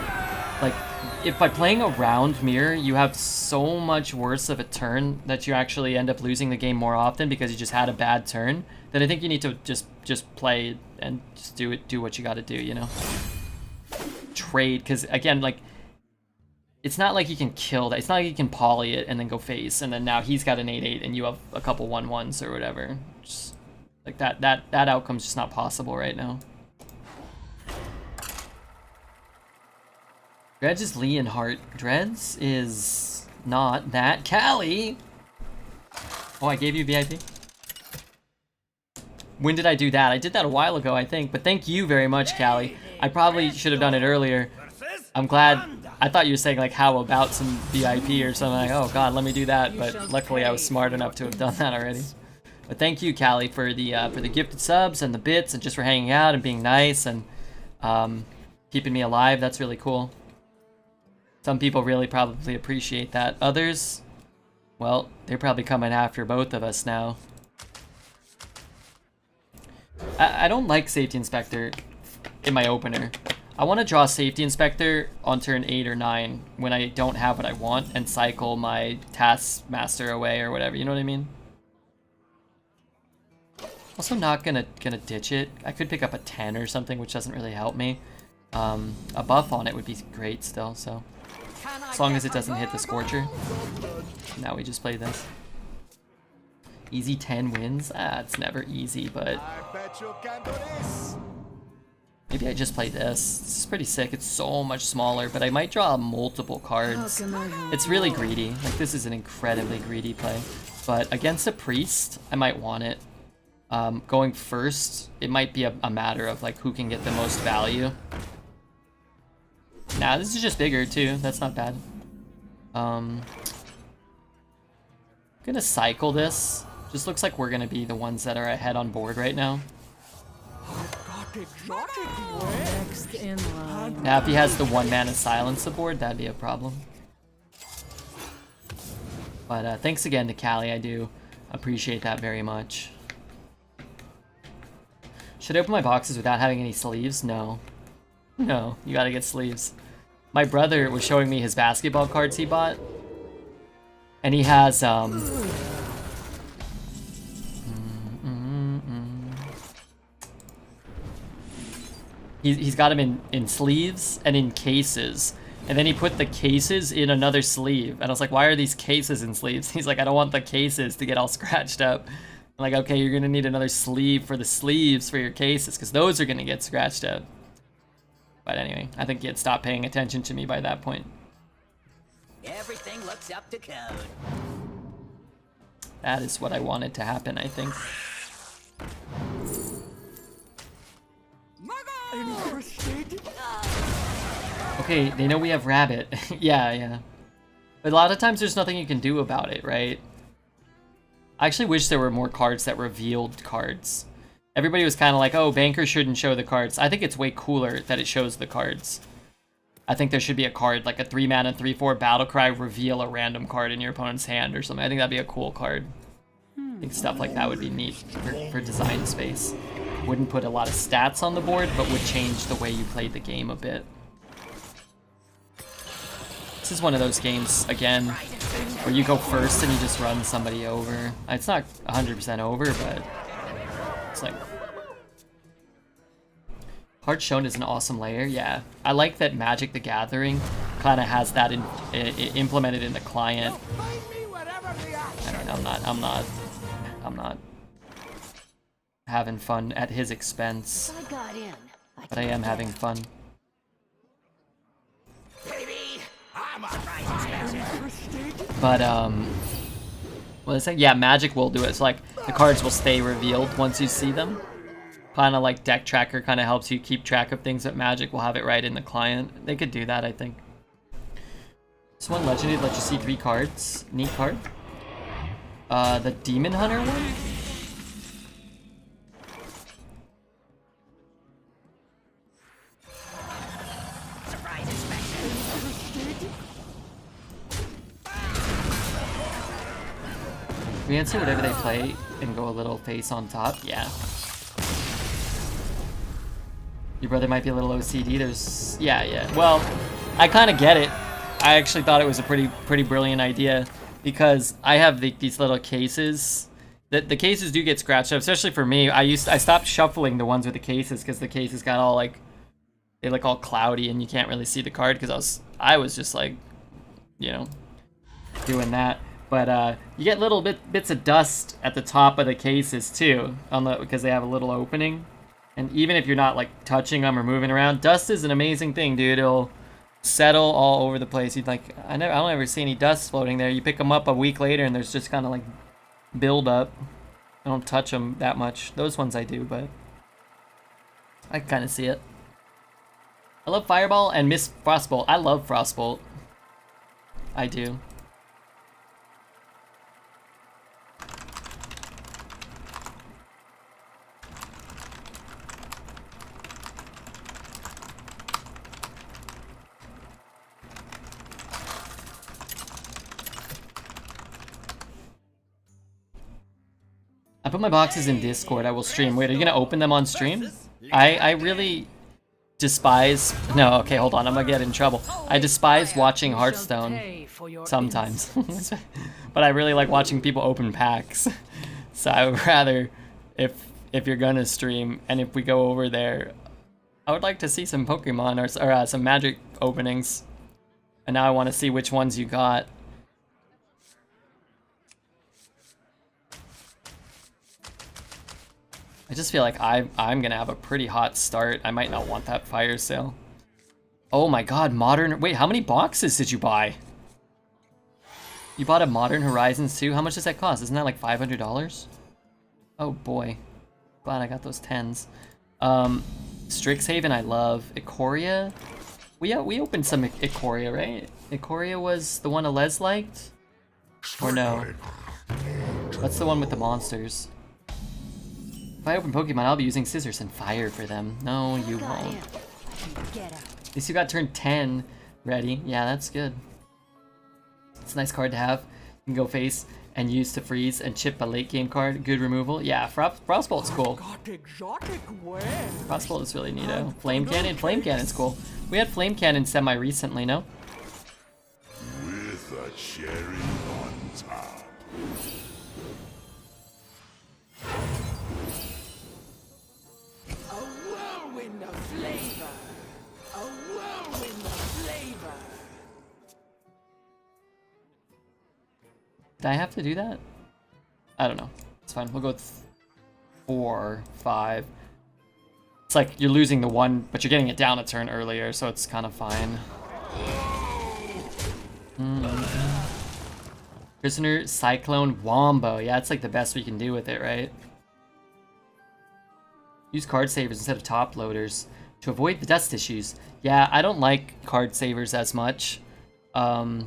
Like, if by playing around mirror, you have so much worse of a turn that you actually end up losing the game more often because you just had a bad turn, then I think you need to just play and just do what you got to do, you know? Trade, because again, like, it's not like you can kill that. It's not like you can poly it and then go face, and then now he's got an 8/8 and you have a couple 1/1s or whatever. Just like that outcome's just not possible right now. Dredge is Leonhardt. Dredge is not that. Callie! Oh, I gave you VIP? When did I do that? I did that a while ago, I think. But thank you very much, Callie. I probably should have done it earlier. I'm glad. I thought you were saying, like, how about some VIP or something. Like, oh, God, let me do that. But luckily, I was smart enough to have done that already. But thank you, Callie, for the gifted subs and the bits and just for hanging out and being nice and keeping me alive. That's really cool. Some people really probably appreciate that. Others, well, they're probably coming after both of us now. I don't like Safety Inspector in my opener. I want to draw Safety Inspector on turn 8 or 9 when I don't have what I want and cycle my Taskmaster away or whatever, you know what I mean? Also not gonna ditch it. I could pick up a 10 or something, which doesn't really help me. A buff on it would be great still, so... As long as it doesn't hit the Scorcher. Now we just play this. Easy 10 wins? Ah, it's never easy, but... Maybe I just play this. This is pretty sick. It's so much smaller, but I might draw multiple cards. It's really greedy. Like, this is an incredibly greedy play. But against a Priest, I might want it. Going first, it might be a matter of, like, who can get the most value. Nah, this is just bigger too. That's not bad. I'm gonna cycle this. Just looks like we're gonna be the ones that are ahead on board right now. Next in line. Now, if he has the 1 mana silence aboard, that'd be a problem. But thanks again to Callie, I do appreciate that very much. Should I open my boxes without having any sleeves? No. No, you gotta get sleeves. My brother was showing me his basketball cards he bought. And he has, He's got them in sleeves and in cases. And then he put the cases in another sleeve. And I was like, why are these cases in sleeves? He's like, I don't want the cases to get all scratched up. I'm like, okay, you're gonna need another sleeve for the sleeves for your cases, because those are gonna get scratched up. But anyway, I think he had stopped paying attention to me by that point. Everything looks up to code. That is what I wanted to happen, I think. Okay, they know we have rabbit. yeah. But a lot of times there's nothing you can do about it, right? I actually wish there were more cards that revealed cards. Everybody was kind of like, oh, Banker shouldn't show the cards. I think it's way cooler that it shows the cards. I think there should be a card, like a 3-mana, 3/4 Battlecry, reveal a random card in your opponent's hand or something. I think that'd be a cool card. I think stuff like that would be neat for design space. Wouldn't put a lot of stats on the board, but would change the way you played the game a bit. This is one of those games, again, where you go first and you just run somebody over. It's not 100% over, but it's like... Hearthstone is an awesome layer, yeah. I like that Magic the Gathering kind of has that implemented in the client. I mean, I'm not having fun at his expense, If I got in, but I am having fun. But what is that? Yeah, Magic will do it. So like the cards will stay revealed once you see them. Kind of like Deck Tracker kind of helps you keep track of things, but Magic will have it right in the client. They could do that, I think. This one Legendary lets you see 3 cards. Neat card. The Demon Hunter one? Surprise inspection. We answer whatever they play and go a little face on top? Yeah. Your brother might be a little OCD. There's... Yeah. Well, I kind of get it. I actually thought it was a pretty brilliant idea because I have these little cases. The cases do get scratched up, especially for me. I stopped shuffling the ones with the cases because the cases got all like... They look all cloudy and you can't really see the card because I was just like, you know, doing that. But you get little bits of dust at the top of the cases too, because they have a little opening. And even if you're not like touching them or moving around, dust is an amazing thing, dude. It'll settle all over the place. You'd like, I don't ever see any dust floating there. You pick them up a week later and there's just kind of like build up. I don't touch them that much. Those ones I do, but I can kind of see it. I love Fireball and Miss Frostbolt. I love Frostbolt. I do. I put my boxes in Discord. I will stream. Wait, are you gonna open them on stream? I really despise... No, okay, hold on. I'm gonna get in trouble. I despise watching Hearthstone sometimes. But I really like watching people open packs. So I would rather, if you're gonna stream, and if we go over there, I would like to see some Pokemon or some Magic openings. And now I want to see which ones you got. I just feel like I'm gonna have a pretty hot start. I might not want that fire sale. Oh my god, Modern... Wait, how many boxes did you buy? You bought a Modern Horizons too? How much does that cost? Isn't that like $500? Oh boy. Glad I got those 10s. Strixhaven I love. Ikoria? We opened some Ikoria, right? Ikoria was the one Alez liked? Or no? What's the one with the monsters? If I open Pokemon, I'll be using Scissors and Fire for them. No, you won't. At least you got turn 10 ready. Yeah, that's good. It's a nice card to have. You can go face and use to freeze and chip a late game card. Good removal. Yeah, Frostbolt's cool. Got exotic wares. Frostbolt is really neato. Flame Cannon? Flame Cannon's cool. We had Flame Cannon semi-recently, no? With a cherry on top. A whirlwind of flavor. A whirlwind of flavor. Did I have to do that? I don't know. It's fine. We'll go with 4, 5. It's like you're losing the 1, but you're getting it down a turn earlier, so it's kind of fine. Prisoner Cyclone Wombo. Yeah, it's like the best we can do with it, right? Use card savers instead of top loaders to avoid the dust issues. Yeah, I don't like card savers as much. My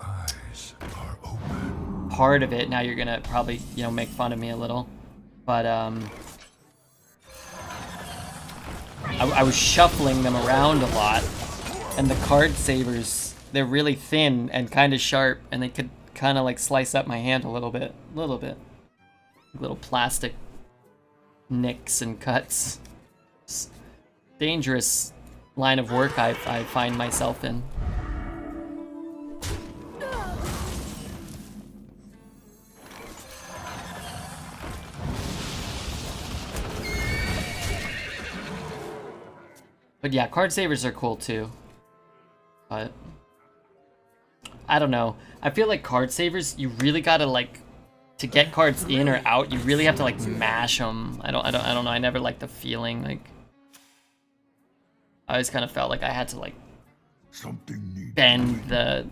eyes are open. Part of it, now you're gonna probably, you know, make fun of me a little. But, I was shuffling them around a lot. And the card savers, they're really thin and kind of sharp. And they could kind of like slice up my hand a little bit. Little plastic nicks and cuts. It's dangerous line of work I find myself in. But yeah, card savers are cool too. But I don't know. I feel like card savers, you really gotta like, to get cards in or out, you really have to like mash them. I don't know. I never liked the feeling. Like, I always kind of felt like I had to like bend the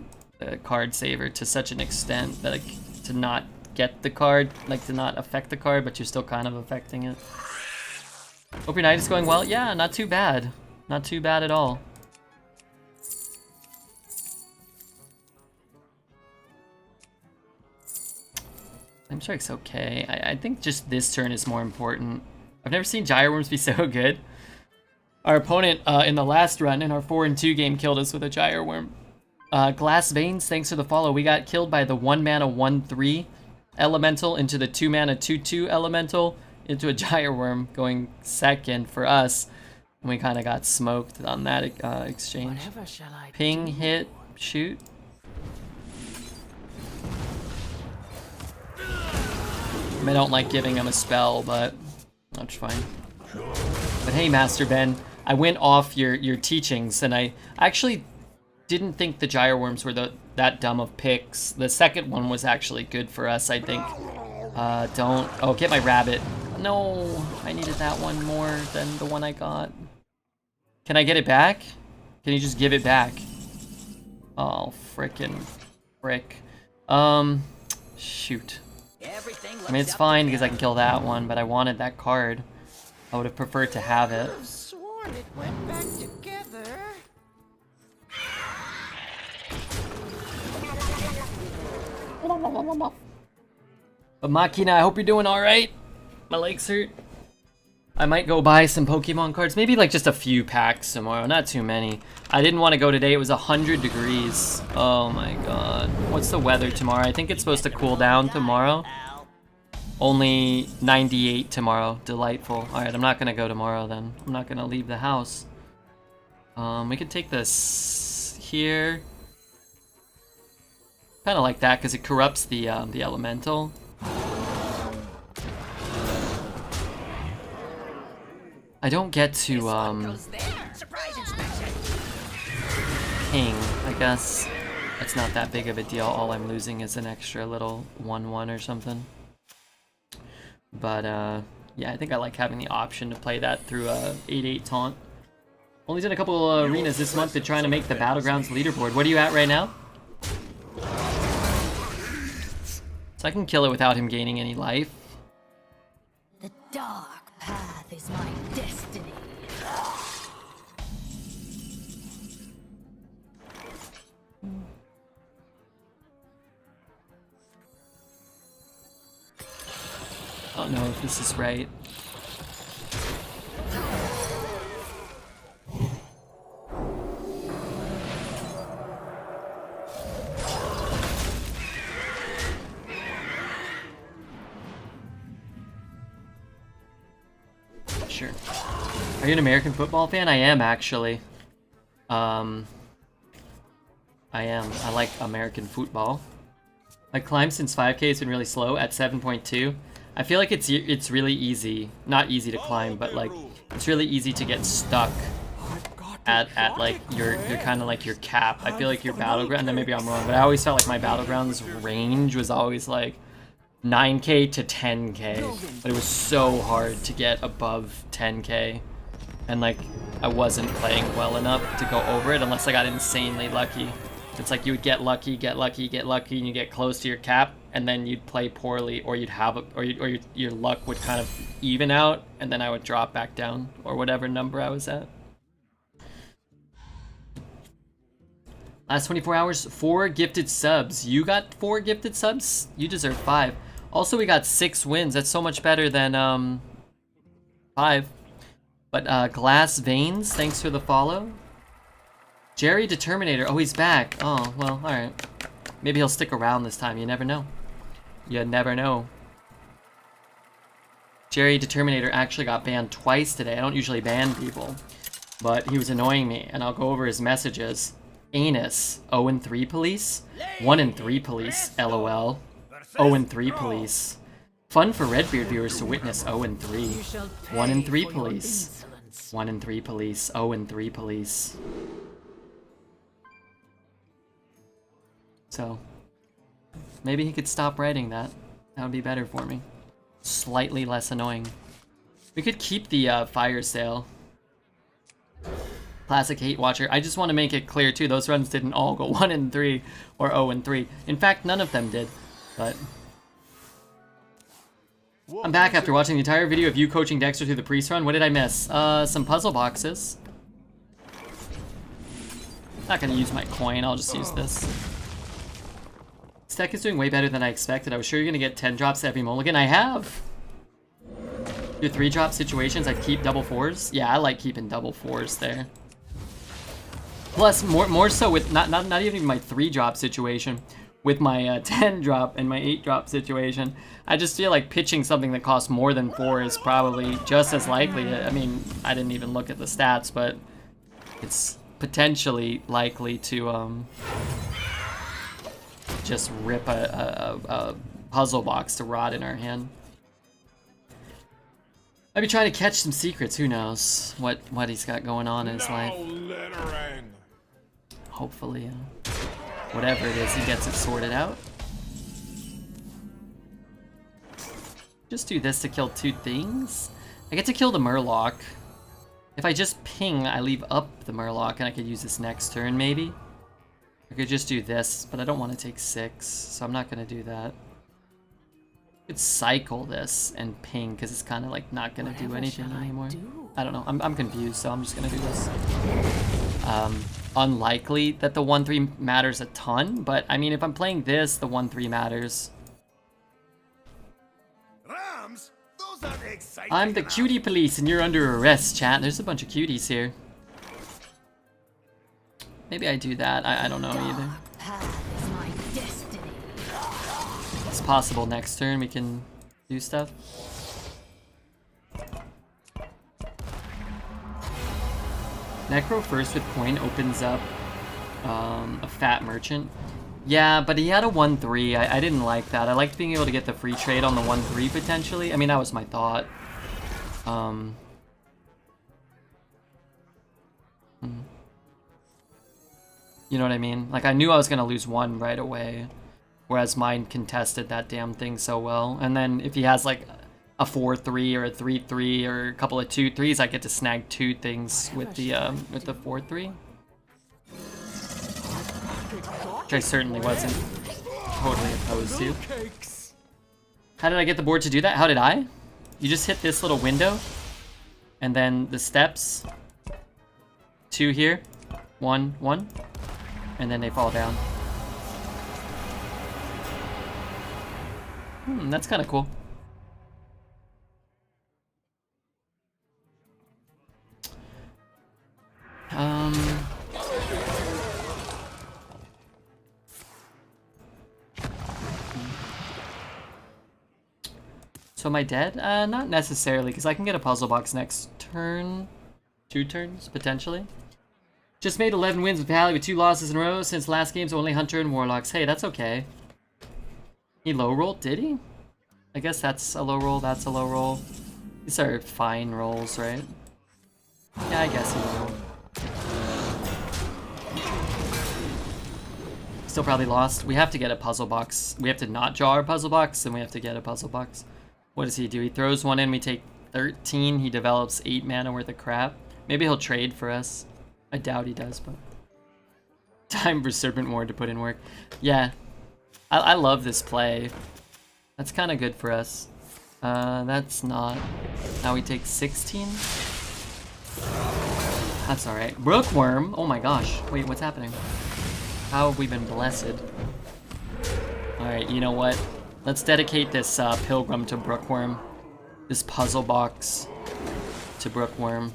card saver to such an extent that like to not get the card, like to not affect the card, but you're still kind of affecting it. Hope your night is going well. Yeah, not too bad. Not too bad at all. Flame Strike's okay. I think just this turn is more important. I've never seen Gyre Worms be so good. Our opponent in the last run in our 4-2 game killed us with a Gyre Worm. Glass Veins, thanks for the follow. We got killed by the 1-mana 1/3 elemental into the 2-mana 2/2 elemental into a Gyre Worm going second for us. And we kind of got smoked on that exchange. Whatever shall I Ping, do? hit, shoot. I don't like giving him a spell, but that's fine. But hey, Master Ben, I went off your teachings, and I actually didn't think the Gyre Worms were that dumb of picks. The second one was actually good for us, I think. Oh, get my rabbit. No, I needed that one more than the one I got. Can I get it back? Can you just give it back? Oh, frickin' frick. Shoot. I mean, it's fine because I can kill that one, but I wanted that card. I would have preferred to have it. I've sworn it went back together. But Machina, I hope you're doing alright. My legs hurt. I might go buy some Pokemon cards. Maybe like just a few packs tomorrow, not too many. I didn't want to go today. It was 100 degrees. Oh my god. What's the weather tomorrow? I think it's supposed to cool down tomorrow. Only 98 tomorrow. Delightful. Alright, I'm not going to go tomorrow then. I'm not going to leave the house. We could take this here. Kind of like that because it corrupts the elemental. I don't get to ping. I guess it's not that big of a deal. All I'm losing is an extra little 1/1 or something. But yeah, I think I like having the option to play that through a 8/8 taunt. Only did a couple arenas this month to trying to make the Battlegrounds leaderboard. What are you at right now? So I can kill it without him gaining any life. The dark path is my destiny. I don't know if this is right. sure. Are you an American football fan? I am, actually. I am. I like American football. My climb since 5K has been really slow at 7.2. I feel like it's really easy. Not easy to climb, but like it's really easy to get stuck at like your kind of like your cap. I feel like your battleground, and maybe I'm wrong, but I always felt like my battlegrounds range was always like 9K to 10K, but it was so hard to get above 10K, and like I wasn't playing well enough to go over it unless I got insanely lucky. It's like you would get lucky, and you get close to your cap, and then you'd play poorly, or your luck would kind of even out, and then I would drop back down, or whatever number I was at. Last 24 hours, 4 gifted subs. You got 4 gifted subs? You deserve 5. Also, we got 6 wins. That's so much better than 5. But Glass Veins, thanks for the follow. Jerry Determinator, oh, he's back. Oh, well, alright. Maybe he'll stick around this time, you never know. You never know. Jerry Determinator actually got banned twice today. I don't usually ban people, but he was annoying me, and I'll go over his messages. Anus, 0-3 police. 1-3 police, LOL. 0-3 police. Fun for Redbeard viewers to witness 0-3. 1-3 police. 1-3 police. 0-3 police. So, maybe he could stop writing that. That would be better for me. Slightly less annoying. We could keep the fire sale. Classic Hate Watcher. I just want to make it clear too, those runs didn't all go 1-3 or 0-3. In fact, none of them did. But I'm back after watching the entire video of you coaching Dexter through the priest run. What did I miss? Some puzzle boxes. Not gonna use my coin, I'll just use this. This deck is doing way better than I expected. I was sure you're gonna get 10 drops every mulligan. I have! Your 3-drop situations, I'd keep double 4s. Yeah, I like keeping double 4s there. Plus, more so with not even my 3-drop situation, with my 10-drop and my 8-drop situation. I just feel like pitching something that costs more than 4 is probably just as likely. I mean, I didn't even look at the stats, but it's potentially likely to just rip a puzzle box to rot in our hand. Maybe try to catch some secrets. Who knows what he's got going on in his life. Hopefully, whatever it is, he gets it sorted out. Just do this to kill 2 things. I get to kill the Murloc. If I just ping, I leave up the Murloc, and I could use this next turn, maybe. I could just do this, but I don't want to take 6, so I'm not going to do that. I could cycle this and ping, because it's kind of like not going to do anything anymore. I don't know. I'm confused, so I'm just going to do this. Unlikely that the 1-3 matters a ton, but I mean, if I'm playing this, the 1-3 matters. Rams, those aren't exciting I'm the cutie police and you're under arrest, chat. There's a bunch of cuties here. Maybe I do that. I don't know either. It's possible next turn we can do stuff. Necro first with coin opens up a fat merchant. Yeah, but he had a 1-3. I didn't like that. I liked being able to get the free trade on the 1-3 potentially. I mean, that was my thought. You know what I mean? Like, I knew I was going to lose 1 right away, whereas mine contested that damn thing so well. And then if he has, like, a 4-3 or a 3-3 or a couple of 2-3s, I get to snag 2 things with the 4-3. Which I certainly wasn't totally opposed to. How did I get the board to do that? How did I? You just hit this little window, and then the steps. 2 here. 1, 1. And then they fall down. That's kind of cool. So am I dead? Not necessarily, because I can get a puzzle box next turn. 2 turns, potentially. Just made 11 wins with Pally with 2 losses in a row since last game's only Hunter and Warlocks. Hey, that's okay. He low rolled, did he? I guess that's a low roll, that's a low roll. These are fine rolls, right? Yeah, I guess he will. Still probably lost. We have to get a puzzle box. We have to not draw our puzzle box, and we have to get a puzzle box. What does he do? He throws one in, we take 13. He develops 8 mana worth of crap. Maybe he'll trade for us. I doubt he does, but... Time for Serpent Ward to put in work. Yeah. I love this play. That's kind of good for us. That's not... Now we take 16? That's alright. Brookworm? Oh my gosh. Wait, what's happening? How have we been blessed? Alright, you know what? Let's dedicate this Pilgrim to Brookworm. This puzzle box to Brookworm.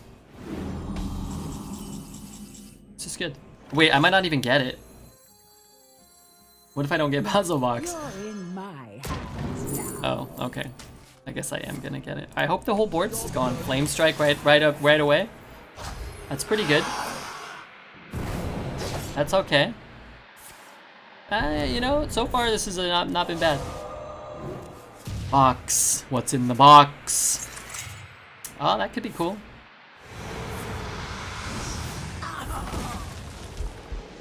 This is good. Wait, I might not even get it. What if I don't get puzzle box? You're in my hands now. Oh, okay. I guess I am gonna get it. I hope the whole board's gone. Flame Strike right away. That's pretty good. That's okay. You know, so far this has not been bad. Box. What's in the box? Oh, that could be cool.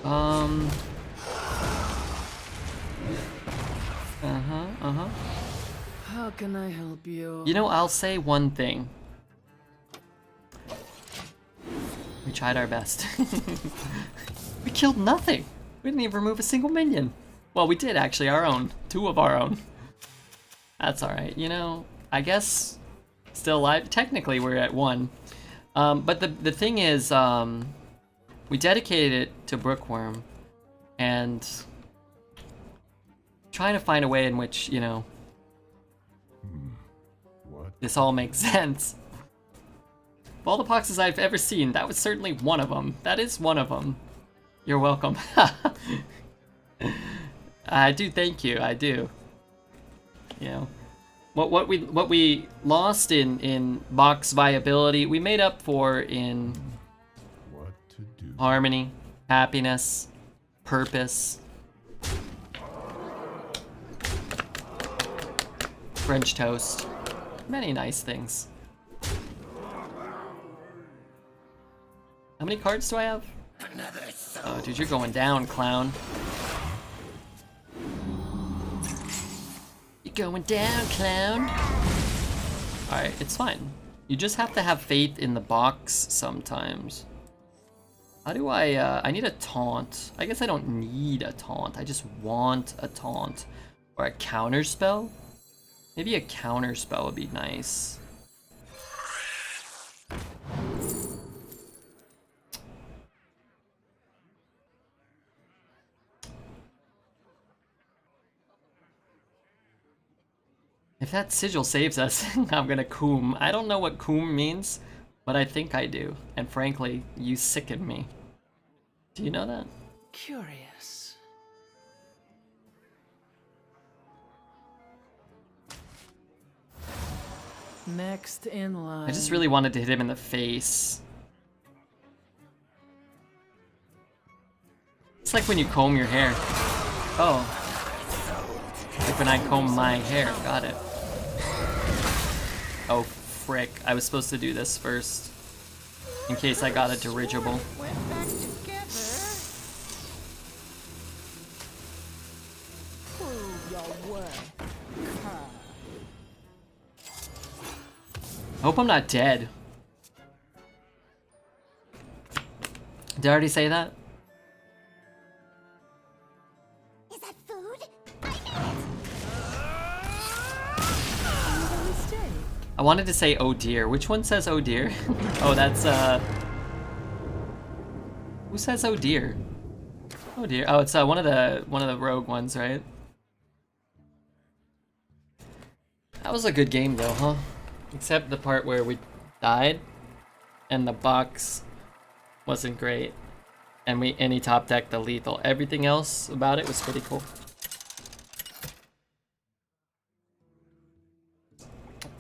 How can I help you? You know, I'll say one thing. We tried our best. We killed nothing. We didn't even remove a single minion. Well, we did actually, our own. 2 of our own. That's alright, you know, I guess still alive. Technically, we're at 1. But the thing is, we dedicated it to Brookworm, and trying to find a way in which, you know, this all makes sense. Of all the boxes I've ever seen, that was certainly one of them. That is one of them. You're welcome. I do thank you, I do. You know, what we lost in box viability, we made up for in harmony, happiness, purpose, French toast, many nice things. How many cards do I have? Oh, dude, you're going down, clown. Going down, clown. Alright, it's fine. You just have to have faith in the box sometimes. How do I need a taunt. I guess I don't need a taunt. I just want a taunt. Or a counter spell? Maybe a counter spell would be nice. If that sigil saves us, I'm gonna coom. I don't know what coom means, but I think I do. And frankly, you sicken me. Do you know that? Curious. Next in line. I just really wanted to hit him in the face. It's like when you comb your hair. Oh. Like when I comb my hair. Got it. Oh, frick. I was supposed to do this first. In case I got a dirigible. Went back together. Prove your worth. I hope I'm not dead. Did I already say that? Is that food? I knew it! I wanted to say oh dear. Which one says oh dear? Oh, that's who says oh dear? Oh dear. Oh, it's one of the rogue ones, right? That was a good game though, huh? Except the part where we died and the box wasn't great. And he top decked the lethal. Everything else about it was pretty cool.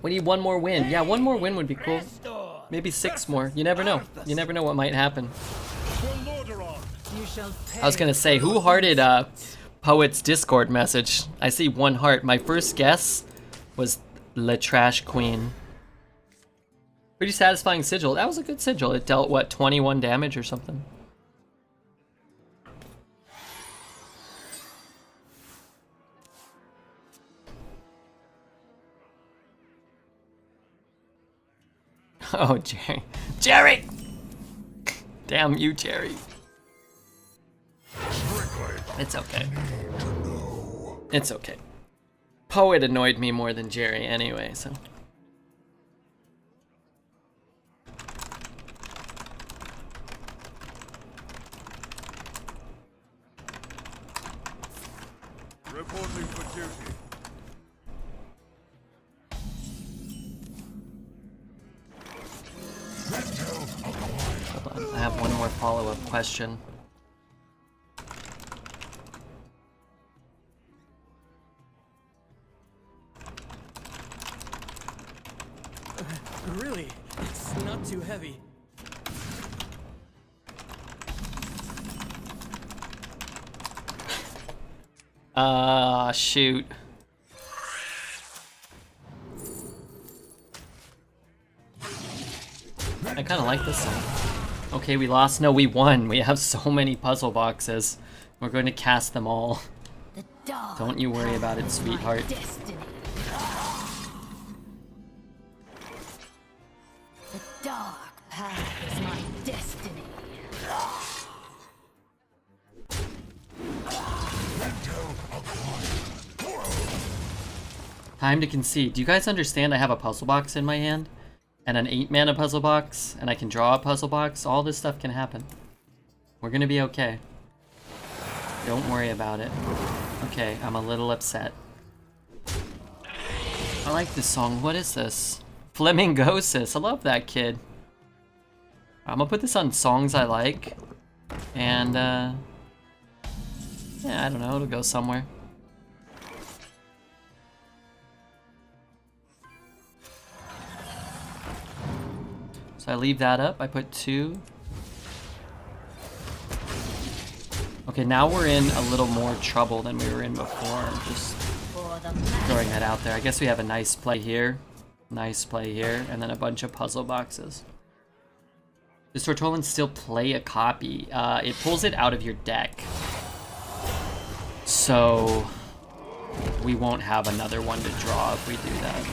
We need one more win. Yeah, one more win would be cool. Maybe 6 more. You never know. You never know what might happen. You shall pay. I was gonna say, who hearted Poet's Discord message? I see 1 heart. My first guess was Le Trash Queen. Pretty satisfying sigil. That was a good sigil. It dealt, what, 21 damage or something? Oh, Jerry. Jerry! Damn you, Jerry. It's okay. It's okay. Poet annoyed me more than Jerry anyway, so. Reporting for duty. Hold on, I have one more follow-up question. Really? It's not too heavy. Shoot. I kind of like this song. Okay, we lost. No, we won. We have so many puzzle boxes. We're going to cast them all. The dog Don't you worry about it, path is my sweetheart. Destiny. The dark path is my destiny. Time to concede. Do you guys understand I have a puzzle box in my hand? And an 8-mana puzzle box? And I can draw a puzzle box? All this stuff can happen. We're gonna be okay. Don't worry about it. Okay, I'm a little upset. I like this song. What is this? Flamingosis. I love that kid. I'm gonna put this on songs I like. And, yeah, I don't know. It'll go somewhere. So I leave that up. I put 2. Okay, now we're in a little more trouble than we were in before. Just throwing that out there. I guess we have a nice play here. Nice play here. And then a bunch of puzzle boxes. Does Tortolan still play a copy? It pulls it out of your deck. So we won't have another one to draw if we do that.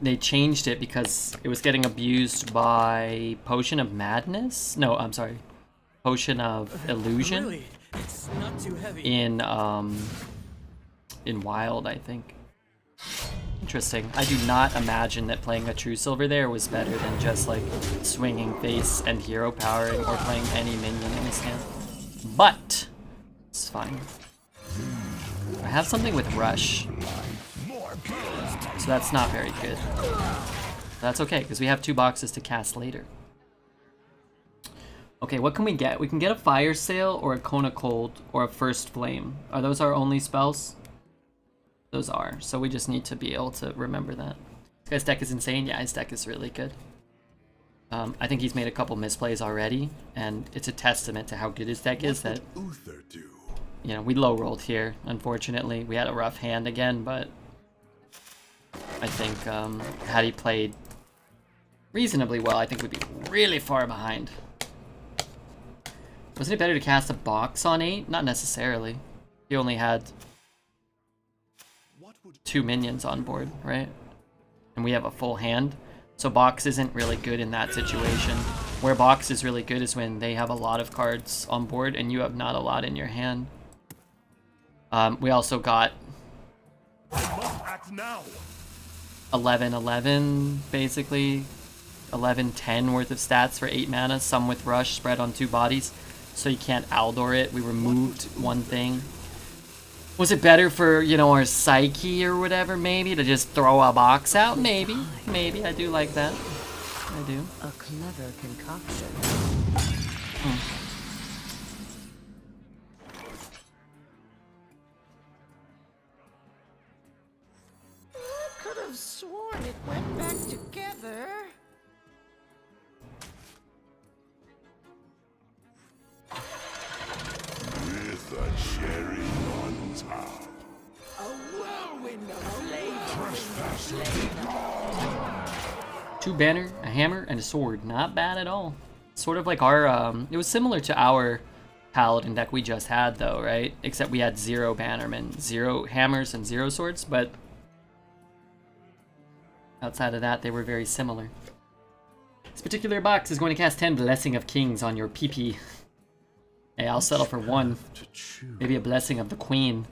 They changed it because it was getting abused by Potion of Madness? No, I'm sorry. Potion of Illusion? Really? It's not too heavy. In Wild, I think. Interesting. I do not imagine that playing a True Silver there was better than just like swinging face and hero powering or playing any minion in his hand. But it's fine. I have something with Rush. So that's not very good. That's okay, because we have 2 boxes to cast later. Okay, what can we get? We can get a Fire Sail or a Kona Cold or a First Flame. Are those our only spells? Those are. So we just need to be able to remember that. This guy's deck is insane. Yeah, his deck is really good. I think he's made a couple misplays already, and it's a testament to how good his deck is that, you know, we low rolled here, unfortunately. We had a rough hand again, but I think had he played reasonably well, I think we'd be really far behind. Wasn't it better to cast a box on 8? Not necessarily. He only had 2 minions on board, right? And we have a full hand. So box isn't really good in that situation. Where box is really good is when they have a lot of cards on board and you have not a lot in your hand. We also got 11-11, basically. 11-10 worth of stats for 8 mana, some with Rush spread on 2 bodies. So you can't Aldor it. We removed one thing. Was it better for, you know, our psyche or whatever, maybe, to just throw a box out? Maybe. Maybe. I do like that. I do. A clever concoction. I could have sworn it went back together. With a cherry on top. A whirlwind of flavor. 2 banner, a hammer, and a sword. Not bad at all. Sort of like our, it was similar to our paladin deck we just had though, right? Except we had 0 bannermen, 0 hammers, and 0 swords, but outside of that, they were very similar. This particular box is going to cast 10 Blessing of Kings on your PP. Hey, I'll settle for 1. Maybe a Blessing of the Queen.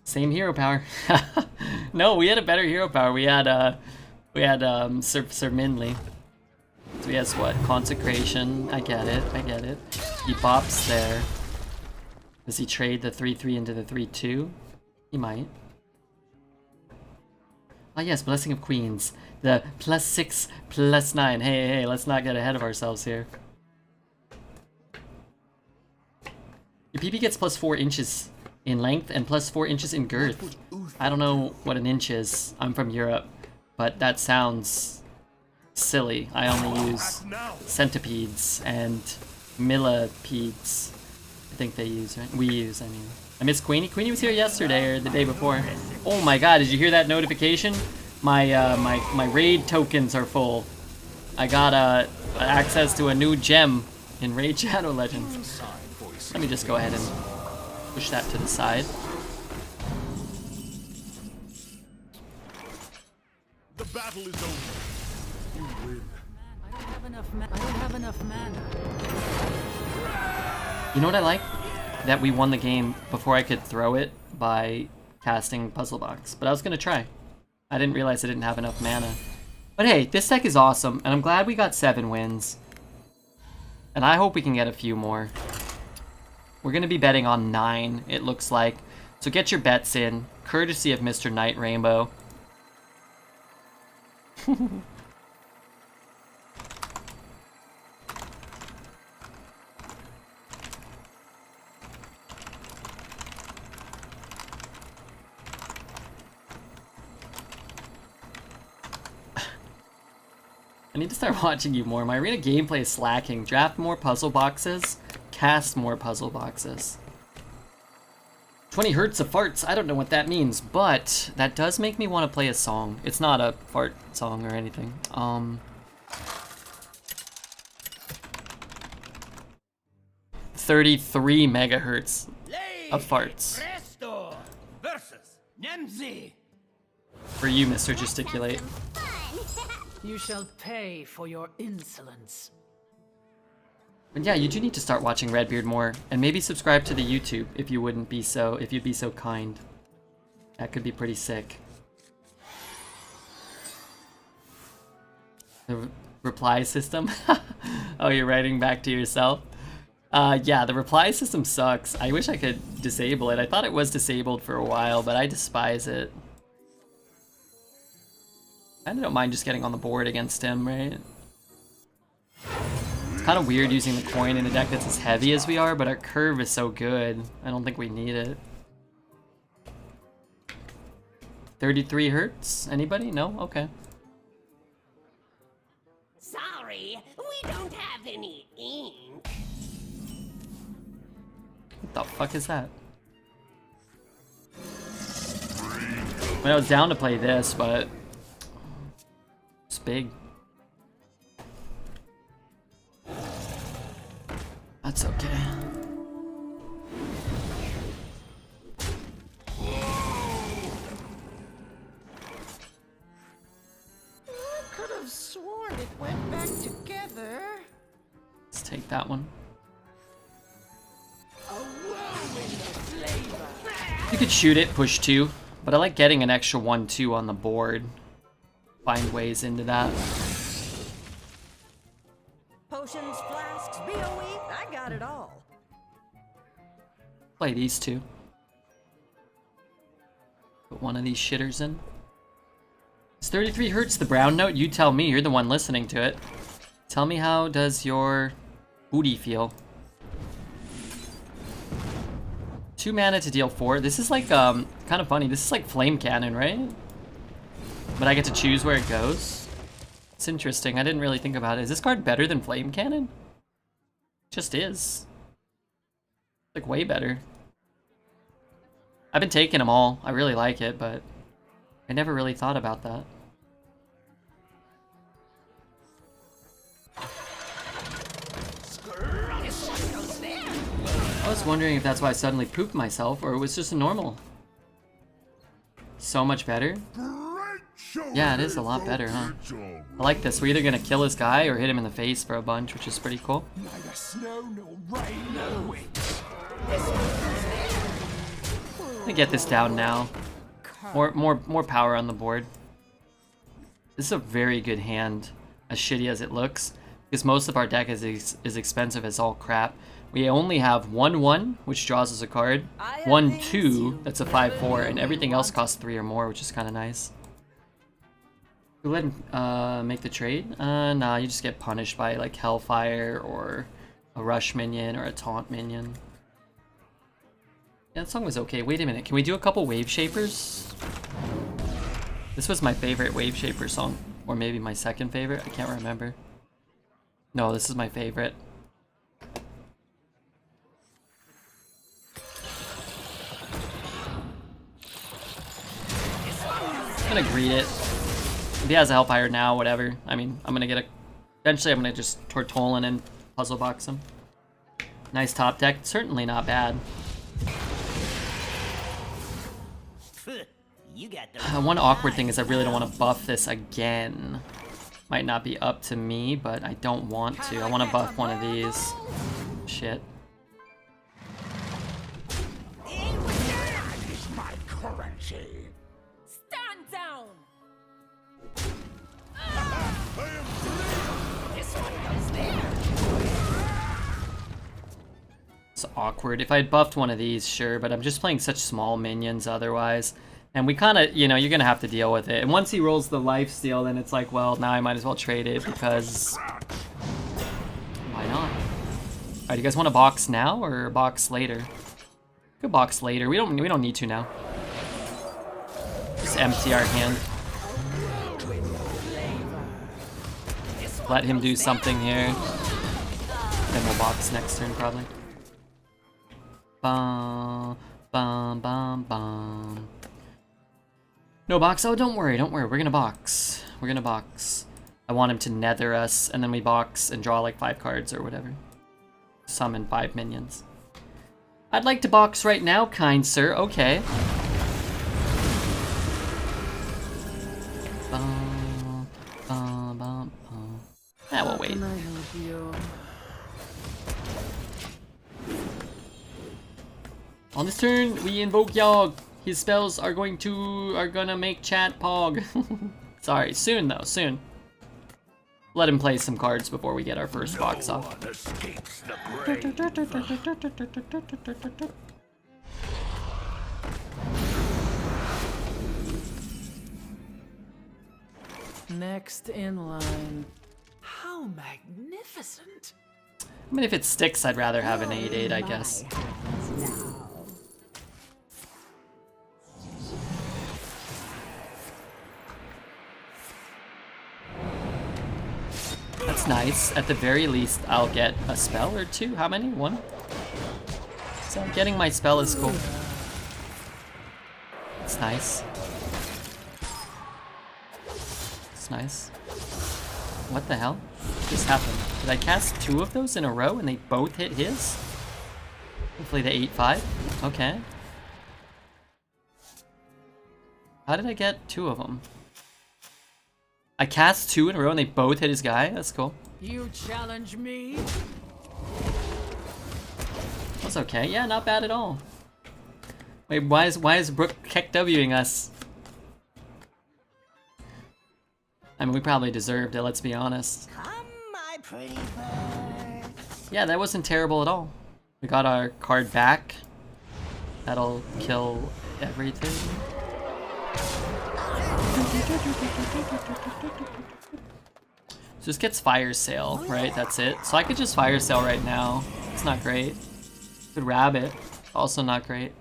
Same hero power. No, we had a better hero power. We had Sir Minley. So he has what? Consecration. I get it. He pops there. Does he trade the 3/3 into the 3/2? He might. Ah yes, Blessing of Queens. The +6, +9. Hey, let's not get ahead of ourselves here. Your PP gets +4 inches in length and +4 inches in girth. I don't know what an inch is. I'm from Europe, but that sounds silly. I only use centipedes and millipedes. I think they use, right? We use, I mean. I miss Queenie. Queenie was here yesterday or the day before. Oh my god, did you hear that notification? My raid tokens are full. I got access to a new gem in Raid Shadow Legends. Let me just go ahead and push that to the side. The battle is over. You win. I don't have enough mana. You know what I like? That we won the game before I could throw it by casting Puzzle Box. But I was gonna try. I didn't realize I didn't have enough mana. But hey, this deck is awesome, and I'm glad we got 7 wins. And I hope we can get a few more. We're gonna be betting on 9, it looks like. So get your bets in, courtesy of Mr. Knight Rainbow. I need to start watching you more. My arena gameplay is slacking. Draft more puzzle boxes. Cast more puzzle boxes. 20 hertz of farts. I don't know what that means, but that does make me want to play a song. It's not a fart song or anything. 33 megahertz of farts. Presto versus Nemzi. For you, Mr. Gesticulate. You shall pay for your insolence. But yeah, you do need to start watching Redbeard more, and maybe subscribe to the YouTube if you'd be so kind. That could be pretty sick. The reply system? Oh, you're writing back to yourself? Yeah, the reply system sucks. I wish I could disable it. I thought it was disabled for a while, but I despise it. I don't mind just getting on the board against him, right? It's kind of weird using the coin in a deck that's as heavy as we are, but our curve is so good. I don't think we need it. 33 hertz? Anybody? No? Okay. Sorry, we don't have any ink. What the fuck is that? I mean, I was down to play this, but it's big. That's okay. I could have sworn it went back together. Let's take that one. A whirlwind of flavor. You could shoot it, push 2, but I like getting an extra 1/2 on the board. Find ways into that. Potions, flasks, BOE, I got it all. Play these 2. Put one of these shitters in. Is 33 hertz the brown note? You tell me, you're the one listening to it. Tell me, how does your booty feel? 2 mana to deal 4. This is like, kind of funny. This is like Flame Cannon, right? But I get to choose where it goes. It's interesting. I didn't really think about it. Is this card better than Flame Cannon? It just is. Like, way better. I've been taking them all. I really like it, but I never really thought about that. I was wondering if that's why I suddenly pooped myself, or it was just a normal. So much better. Yeah, it is a lot better, huh? I like this. We're either gonna kill this guy or hit him in the face for a bunch, which is pretty cool. Neither snow nor rain nor wind. Let me get this down now. More power on the board. This is a very good hand, as shitty as it looks, because most of our deck is expensive as all crap. We only have 1/1, which draws us a card, 1/2, that's a 5/4, and everything else costs 3 or more, which is kind of nice. Go ahead and make the trade. Nah, you just get punished by like Hellfire or a Rush minion or a Taunt minion. Yeah, that song was okay. Wait a minute, can we do a couple Wave Shapers? This was my favorite Wave Shaper song, or maybe my second favorite, I can't remember. No, this is my favorite. I'm gonna greet it. If he has a Hellfire now, whatever. I mean, I'm gonna get a... Eventually, I'm gonna just Tortolin and Puzzle Box him. Nice top deck. Certainly not bad. You got the One awkward thing is I really don't want to buff this again. Might not be up to me, but I don't want to. I want to buff one of these. Shit. That is my currency. Stand down! this one goes there. It's awkward. If I had buffed one of these, sure, but I'm just playing such small minions otherwise. And we kind of, you know, you're going to have to deal with it. And once he rolls the lifesteal, then it's like, well, now I might as well trade it because... Why not? Alright, you guys want to box now or box later? Good box later. We don't need to now. Just empty our hand. Let him do something here. Then we'll box next turn probably. Bum, bum, bum, bum. No box? Oh, don't worry, we're gonna box. We're gonna box. I want him to nether us, and then we box and draw like 5 cards or whatever. Summon 5 minions. I'd like to box right now, kind sir. Okay. Yeah, we'll wait. On this turn, we invoke Yogg. His spells are gonna make chat pog. Sorry, soon though, soon. Let him play some cards before we get our first box off. Next in line. How magnificent! I mean, if it sticks, I'd rather have an 8/8, I guess. That's nice. At the very least, I'll get a spell or 2. How many? 1? So getting my spell is cool. It's nice. It's nice. What the hell just happened? Did I cast 2 of those in a row and they both hit his? Hopefully the 8/5. Okay. How did I get 2 of them? I cast 2 in a row and they both hit his guy? That's cool. You challenge me? That's okay. Yeah, not bad at all. Wait, why is Brooke Keck Wing us? I mean, we probably deserved it, let's be honest. Come, my pretty bird. Yeah, that wasn't terrible at all. We got our card back. That'll kill everything. So this gets fire sale, right? That's it. So I could just fire sale right now. It's not great. Could rabbit. Also not great.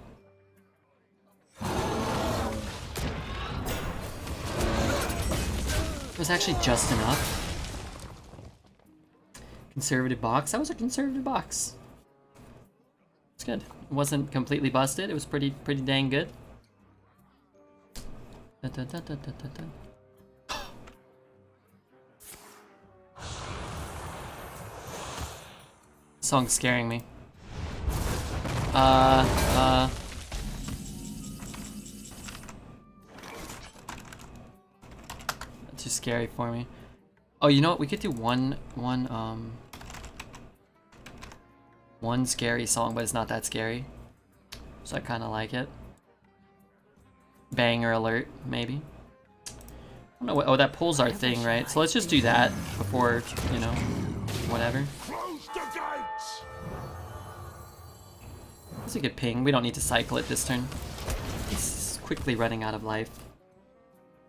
It was actually just enough. Conservative box. That was a conservative box. It's good. It wasn't completely busted. It was pretty dang good. Da, da, da, da, da, da, da. Song's scaring me. That's too scary for me. Oh, you know what? We could do one scary song, but it's not that scary. So I kind of like it. Banger alert, maybe. I don't know what. Oh, that pulls our thing, right? So let's just do that before, you know, whatever. Close the gates! That's a good ping. We don't need to cycle it this turn. It's quickly running out of life.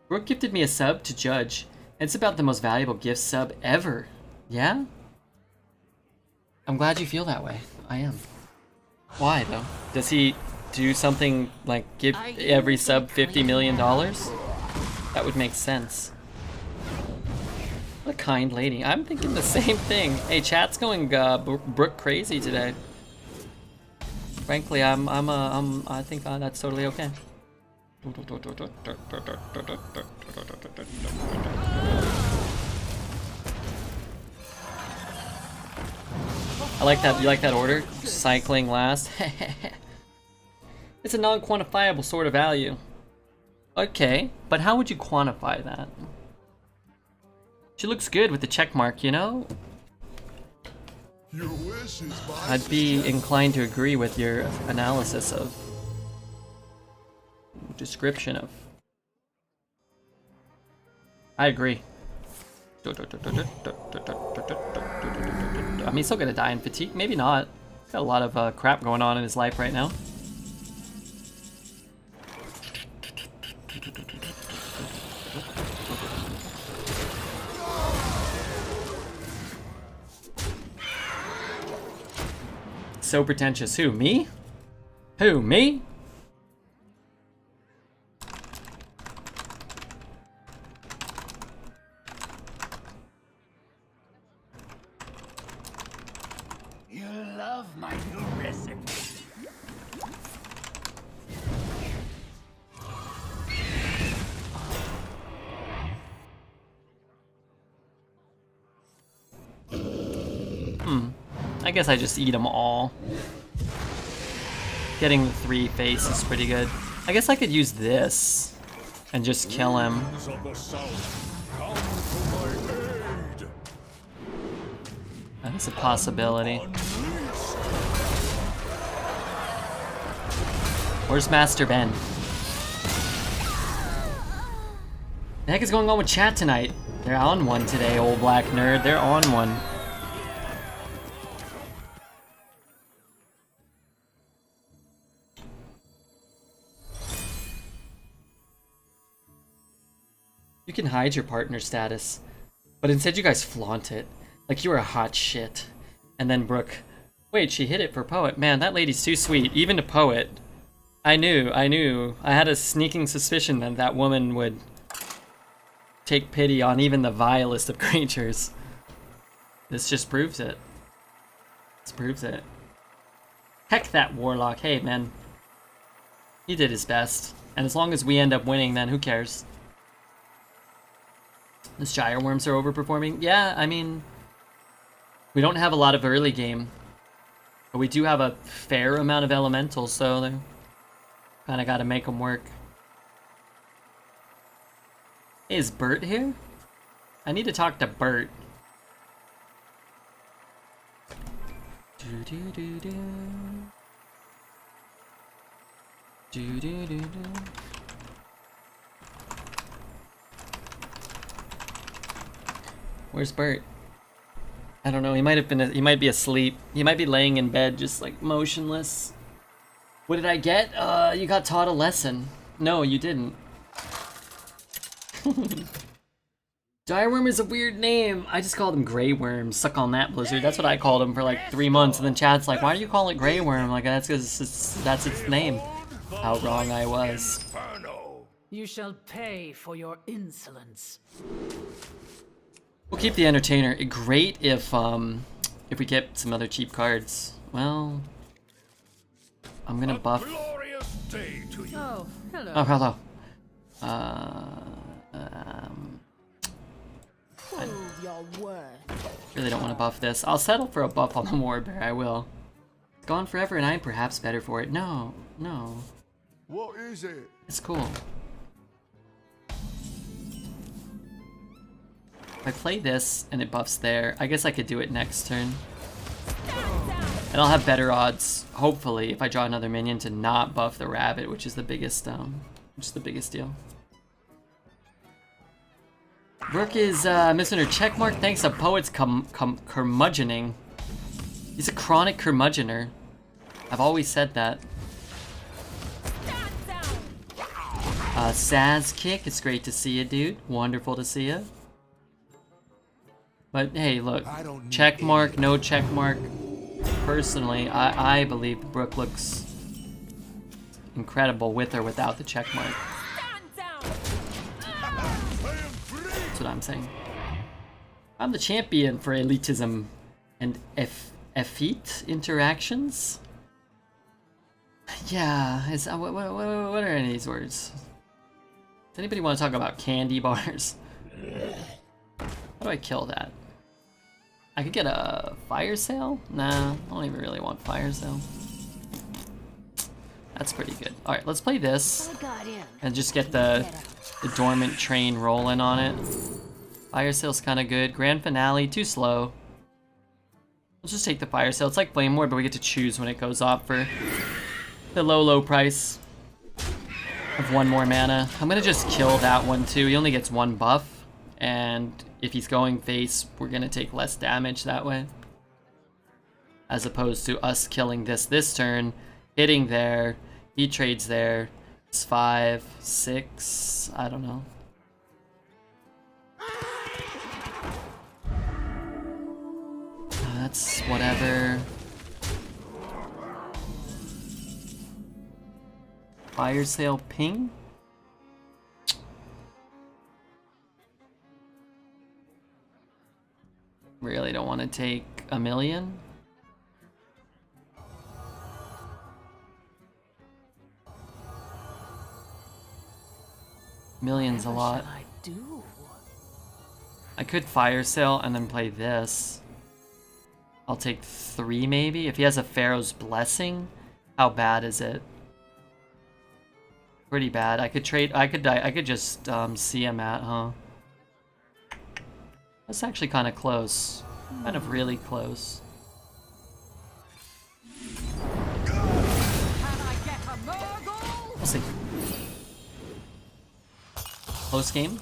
Brooke gifted me a sub to judge. It's about the most valuable gift sub ever. Yeah? I'm glad you feel that way. I am. Why, though? Does he do something like give every sub $50 million? That would make sense. What a kind lady. I'm thinking the same thing. Hey, chat's going Brooke crazy today. Frankly, I think that's totally okay. I like that. You like that order? Cycling last. It's a non-quantifiable sort of value. Okay, but how would you quantify that? She looks good with the check mark, you know? Your wish is my I'd be inclined to agree with your analysis of description of. I agree. I mean, he's still gonna die in fatigue. Maybe not. Got a lot of crap going on in his life right now. So pretentious. Who, me? Who, me? You love my new recipe. I guess I just eat them all. Getting the 3 face is pretty good. I guess I could use this and just kill him. Of the South, come to my aid. That's a possibility. Where's Master Ben? The heck is going on with chat tonight? They're on one today, old black nerd. They're on one. You can hide your partner status, but instead you guys flaunt it. Like you were a hot shit. And then Brooke, wait, she hit it for Poet. Man, that lady's too sweet, even to Poet. I knew. I had a sneaking suspicion that that woman would take pity on even the vilest of creatures. This just proves it. This proves it. Heck that Warlock. Hey, man. He did his best. And as long as we end up winning, then who cares? The Shire Worms are overperforming. Yeah, I mean, we don't have a lot of early game, but we do have a fair amount of elementals, so they kind of got to make them work. Hey, is Bert here? I need to talk to Bert. Where's Bert? I don't know. He might have been. He might be asleep. He might be laying in bed, just like motionless. What did I get? You got taught a lesson. No, you didn't. Direworm is a weird name. I just called him Grey Worm. Suck on that, Blizzard. That's what I called him for like 3 months, and then chat's like, why do you call it Grey Worm? Like, that's because that's its name. How wrong I was. You shall pay for your insolence. We'll keep the Entertainer. Great if we get some other cheap cards. Well, I'm gonna buff. Oh, hello. Oh, hello. Prove your worth. Really don't want to buff this. I'll settle for a buff on the Warbear. I will. It's gone forever, and I'm perhaps better for it. No, no. What is it? It's cool. If I play this and it buffs there, I guess I could do it next turn. And I'll have better odds, hopefully, if I draw another minion to not buff the rabbit, which is the biggest deal. Rook is missing her checkmark thanks to Poet's curmudgeoning. He's a chronic curmudgeoner. I've always said that. Saz kick, it's great to see you, dude. Wonderful to see you. But hey, look, checkmark, no checkmark. Personally, I believe Brook looks incredible with or without the checkmark. That's what I'm saying. I'm the champion for elitism and effete interactions. Yeah, what are any of these words? Does anybody want to talk about candy bars? How do I kill that? I could get a fire sale? Nah, I don't even really want fire sale. That's pretty good. Alright, let's play this. And just get the dormant train rolling on it. Fire sale's kind of good. Grand finale, too slow. Let's just take the fire sale. It's like Flame Ward, but we get to choose when it goes off for the low price of 1 more mana. I'm gonna just kill that one too. He only gets 1 buff, and if he's going face, we're gonna take less damage that way. As opposed to us killing this turn, hitting there, he trades there. It's 5, 6, I don't know. That's whatever. Fire sale ping? Really don't want to take a million. Million's a lot. I could fire sale and then play this. I'll take 3 maybe. If he has a Pharaoh's Blessing, how bad is it? Pretty bad. I could trade. I could just Siamat, huh? That's actually kind of close. Kind of really close. We'll see. Close game?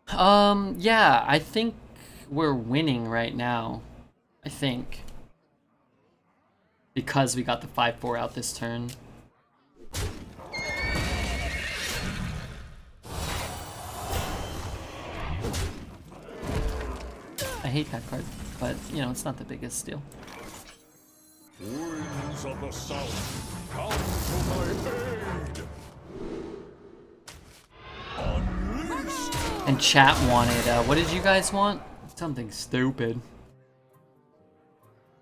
Yeah, I think we're winning right now. I think. Because we got the 5-4 out this turn. I hate that card, but you know, it's not the biggest deal. Winds of the south, come to my aid. Unleashed. And chat wanted, what did you guys want? Something stupid.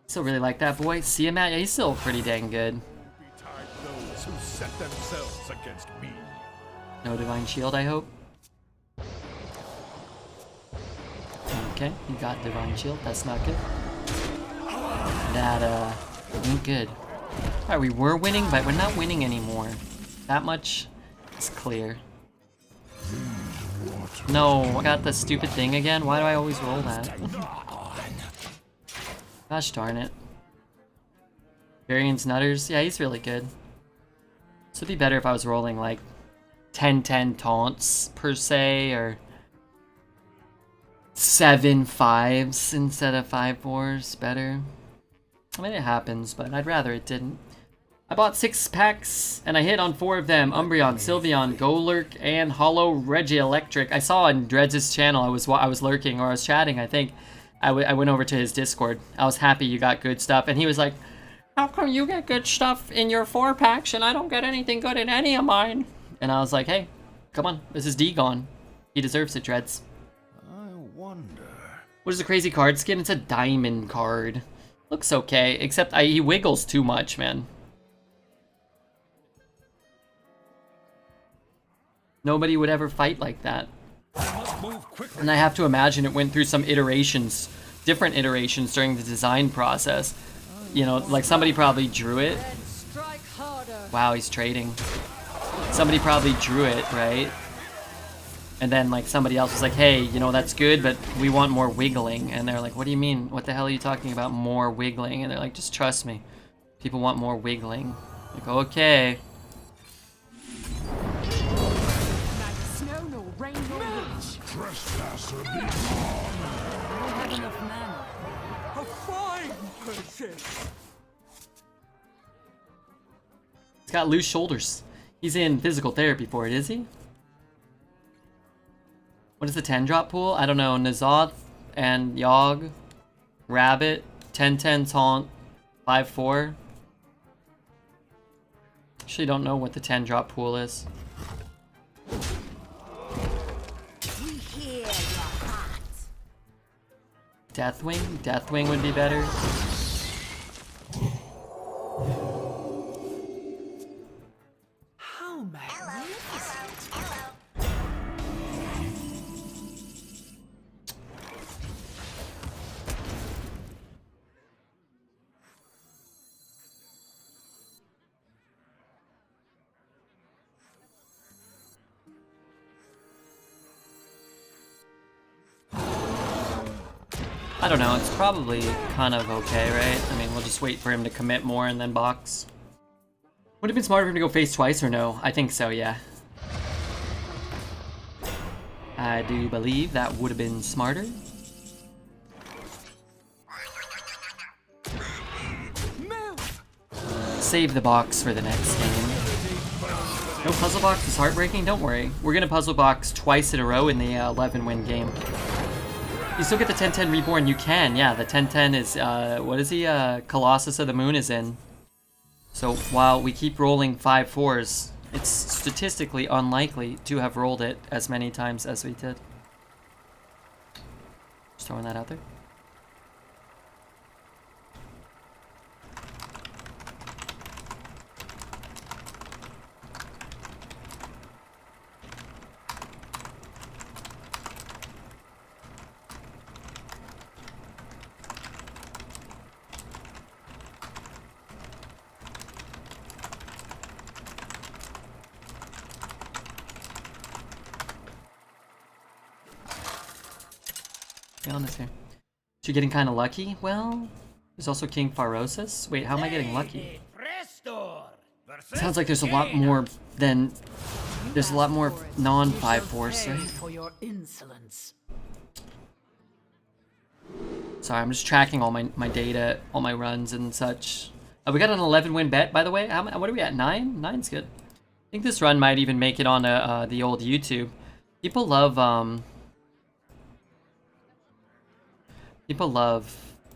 Still really like that boy. Siamat, yeah, he's still pretty dang good. Betide those who set themselves against me. No Divine Shield, I hope. Okay, you got Divine Shield. That's not good. That, ain't good. Alright, we were winning, but we're not winning anymore. That much is clear. No, I got the stupid thing again? Why do I always roll that? Gosh darn it. Varian's Nutters? Yeah, he's really good. This would be better if I was rolling like 10-10 taunts per se, or 7 5s instead of 5 4s. Better. I mean, it happens, but I'd rather it didn't. I bought 6 packs and I hit on 4 of them. Umbreon, Sylveon, Golurk, and Hollow Regielectric. I saw on Dreads' channel, I was lurking or I was chatting, I think. I went over to his Discord. I was happy you got good stuff. And he was like, how come you get good stuff in your 4 packs and I don't get anything good in any of mine? And I was like, hey, come on, this is Degon. He deserves it, Dreads. I wonder. What is the crazy card skin? It's a diamond card. Looks okay, except he wiggles too much, man. Nobody would ever fight like that. And I have to imagine it went through some iterations, different iterations during the design process. You know, like somebody probably drew it. Wow, he's trading. Somebody probably drew it, right? And then like somebody else was like, hey, you know, that's good, but we want more wiggling. And they're like, what do you mean? What the hell are you talking about, more wiggling? And they're like, just trust me. People want more wiggling. Like, okay. Trespasser be gone. I don't have enough mana. A fine purchase. He's got loose shoulders. He's in physical therapy for it, is he? What is the 10-drop pool? I don't know. Nazoth and Yogg, Rabbit, 10-10 Taunt, 5-4. Actually don't know what the 10-drop pool is. Deathwing? Deathwing would be better. How magnificent! I don't know, it's probably kind of okay, right? I mean, we'll just wait for him to commit more and then box. Would it have been smarter for him to go face twice or no? I think so, yeah. I do believe that would have been smarter. Save the box for the next game. No puzzle box is heartbreaking, don't worry. We're gonna puzzle box twice in a row in the 11-win game. You still get the 10-10 Reborn, you can, yeah, the 10-10 is, what is he, Colossus of the Moon is in. So while we keep rolling 5-4s, it's statistically unlikely to have rolled it as many times as we did. Just throwing that out there. Be honest here. So you're getting kind of lucky? Well, there's also King Pharosis. Wait, how am I getting lucky? Sounds like there's a lot more than... There's a lot more non-5-4s, Pay right? for your insolence. Sorry, I'm just tracking all my data, all my runs and such. We got an 11-win bet, by the way. What are we at? 9? 9's good. I think this run might even make it on the old YouTube. People love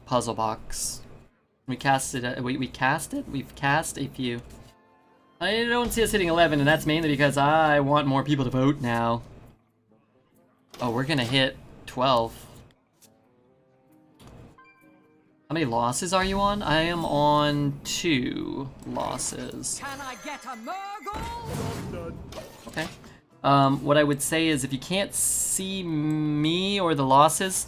Puzzle Box. We casted it. We cast it. We've cast a few. I don't see us hitting 11, and that's mainly because I want more people to vote now. Oh, we're gonna hit 12. How many losses are you on? I am on 2 losses. Can I get a Murgle? Okay. What I would say is if you can't see me or the losses,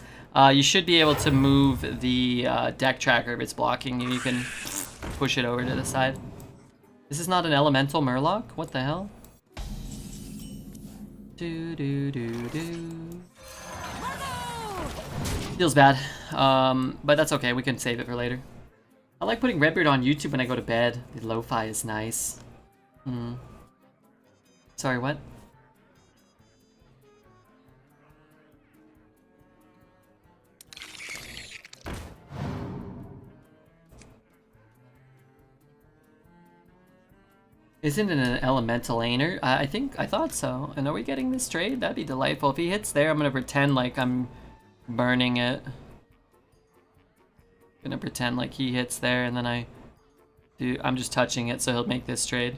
you should be able to move the deck tracker if it's blocking you. You can push it over to the side. This is not an elemental Murloc? What the hell? Do do do do. Feels bad, but that's okay. We can save it for later. I like putting Redbeard on YouTube when I go to bed. The lo-fi is nice. Sorry, what? Isn't it an elemental laner? I thought so. And are we getting this trade? That'd be delightful. If he hits there, I'm gonna pretend like I'm burning it. Gonna pretend like he hits there, and then I'm just touching it, so he'll make this trade.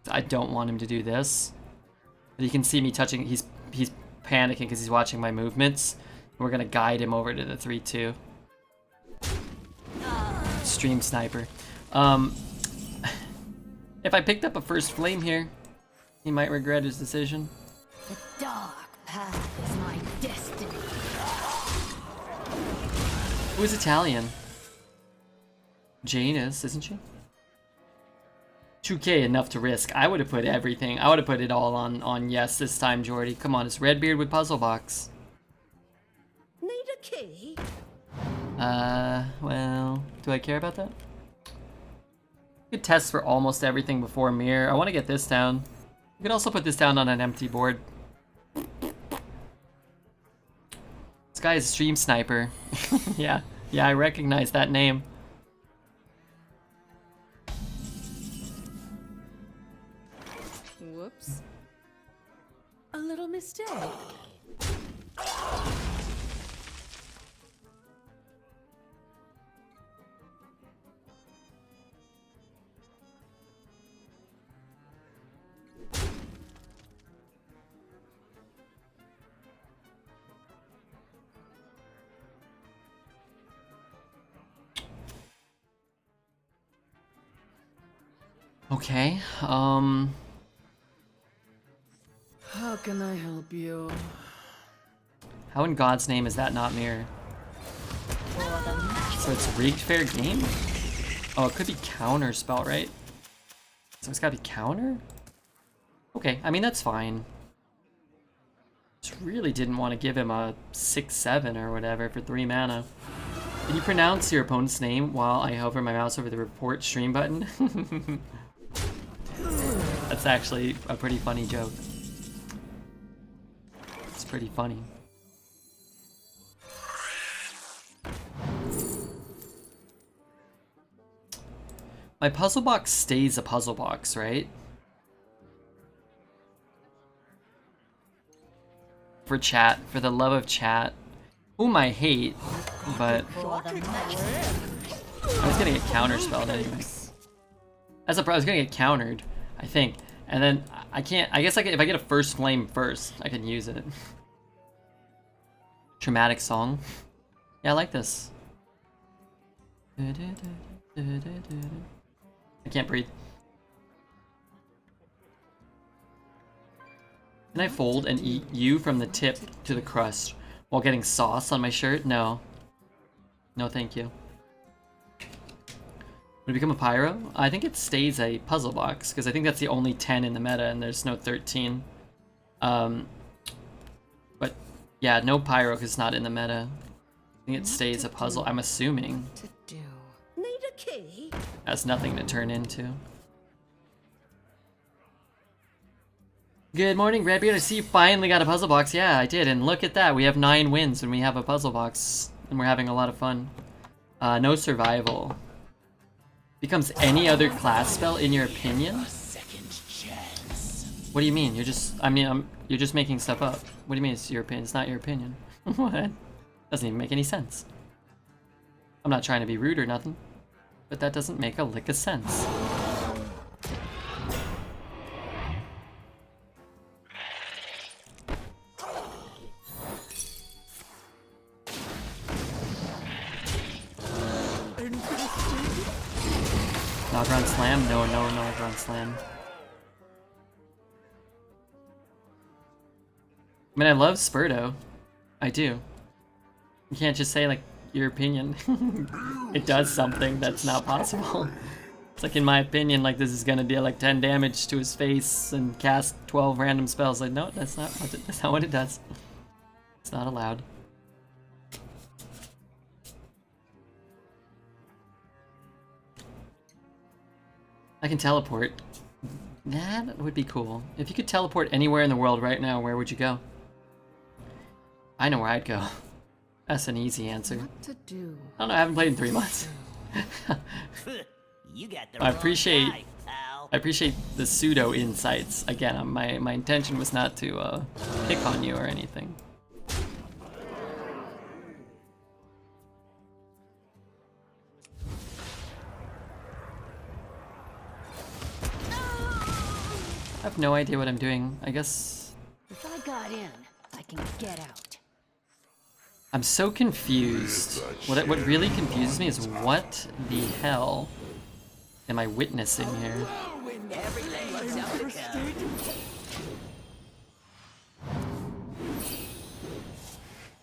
I don't want him to do this. But you can see me touching. He's panicking because he's watching my movements. We're gonna guide him over to the 3-2. Stream sniper. If I picked up a first flame here, he might regret his decision. The dark path is my destiny. Who's Italian? Jane is, isn't she? 2K enough to risk. I would have put everything. I would have put it all on yes this time, Jordy. Come on, it's Redbeard with Puzzle Box. Need a key? Well, do I care about that? You could test for almost everything before mirror. I want to get this down. You could also put this down on an empty board. This guy is Stream Sniper. yeah, I recognize that name. Whoops. A little mistake. Okay, How can I help you? how in God's name is that not mirror? So it's rigged fair game? Oh, it could be counter spell, right? So it's gotta be counter? Okay, I mean, that's fine. Just really didn't want to give him a 6-7 or whatever for 3 mana. Can you pronounce your opponent's name while I hover my mouse over the report stream button? That's actually a pretty funny joke. It's pretty funny. My puzzle box stays a puzzle box, right? For chat, for the love of chat. Whom I hate, but I was gonna get counterspelled anyway. I was gonna get countered, I think. And then I can't, I guess if I get a first flame first, I can use it. Traumatic song. Yeah, I like this. I can't breathe. Can I fold and eat you from the tip to the crust while getting sauce on my shirt? No. No, thank you. Would it become a pyro? I think it stays a puzzle box, because I think that's the only 10 in the meta and there's no 13. But yeah, no pyro because it's not in the meta. I think it stays a puzzle, I'm assuming. To do. Need a key? Has nothing to turn into. Good morning, Redbeard. I see you finally got a puzzle box. Yeah, I did, and look at that. We have 9 wins when we have a puzzle box, and we're having a lot of fun. No survival. Becomes any other class spell in your opinion? What do you mean? You're just, you're just making stuff up. What do you mean it's your opinion? It's not your opinion. What? Doesn't even make any sense. I'm not trying to be rude or nothing, but that doesn't make a lick of sense. Noggin slam? No, Noggin slam. I mean, I love Spurto. I do. You can't just say, like, your opinion. It does something that's not possible. It's like, in my opinion, like, this is gonna deal, like, 10 damage to his face and cast 12 random spells. Like, no, that's not what it does. It's not allowed. I can teleport. That would be cool. If you could teleport anywhere in the world right now, where would you go? I know where I'd go. That's an easy answer. What to do? I don't know, I haven't played in 3 months. You got the I wrong appreciate guy, pal. I appreciate the pseudo insights. Again, my intention was not to pick on you or anything. I have no idea what I'm doing. I guess If I got in, I can get out. I'm so confused. What really confuses me is what the hell am I witnessing here? Everything looks up to come.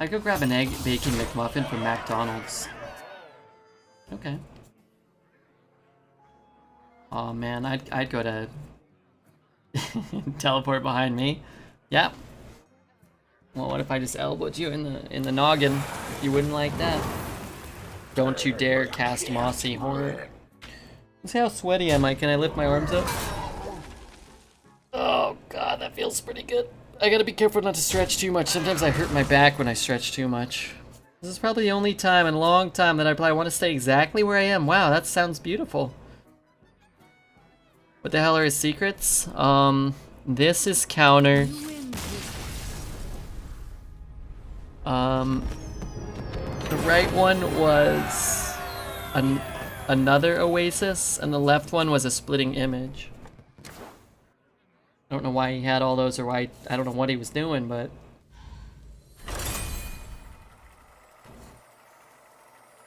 I'd go grab an egg bacon McMuffin from McDonald's. Okay. Oh man, I'd go to teleport behind me. Yep. Well, what if I just elbowed you in the noggin? You wouldn't like that. Don't you dare cast Mossy Horror. Let's see how sweaty am I. Can I lift my arms up? Oh god, that feels pretty good. I gotta be careful not to stretch too much. Sometimes I hurt my back when I stretch too much. This is probably the only time in a long time that I probably want to stay exactly where I am. Wow, that sounds beautiful. What the hell are his secrets? This is counter. The right one was another oasis, and the left one was a splitting image. I don't know why he had all those, or why, I don't know what he was doing, but...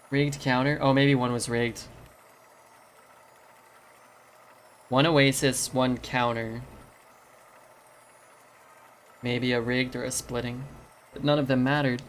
Rigged counter? Oh, maybe one was rigged. One oasis, one counter. Maybe a rigged or a splitting. But none of them mattered.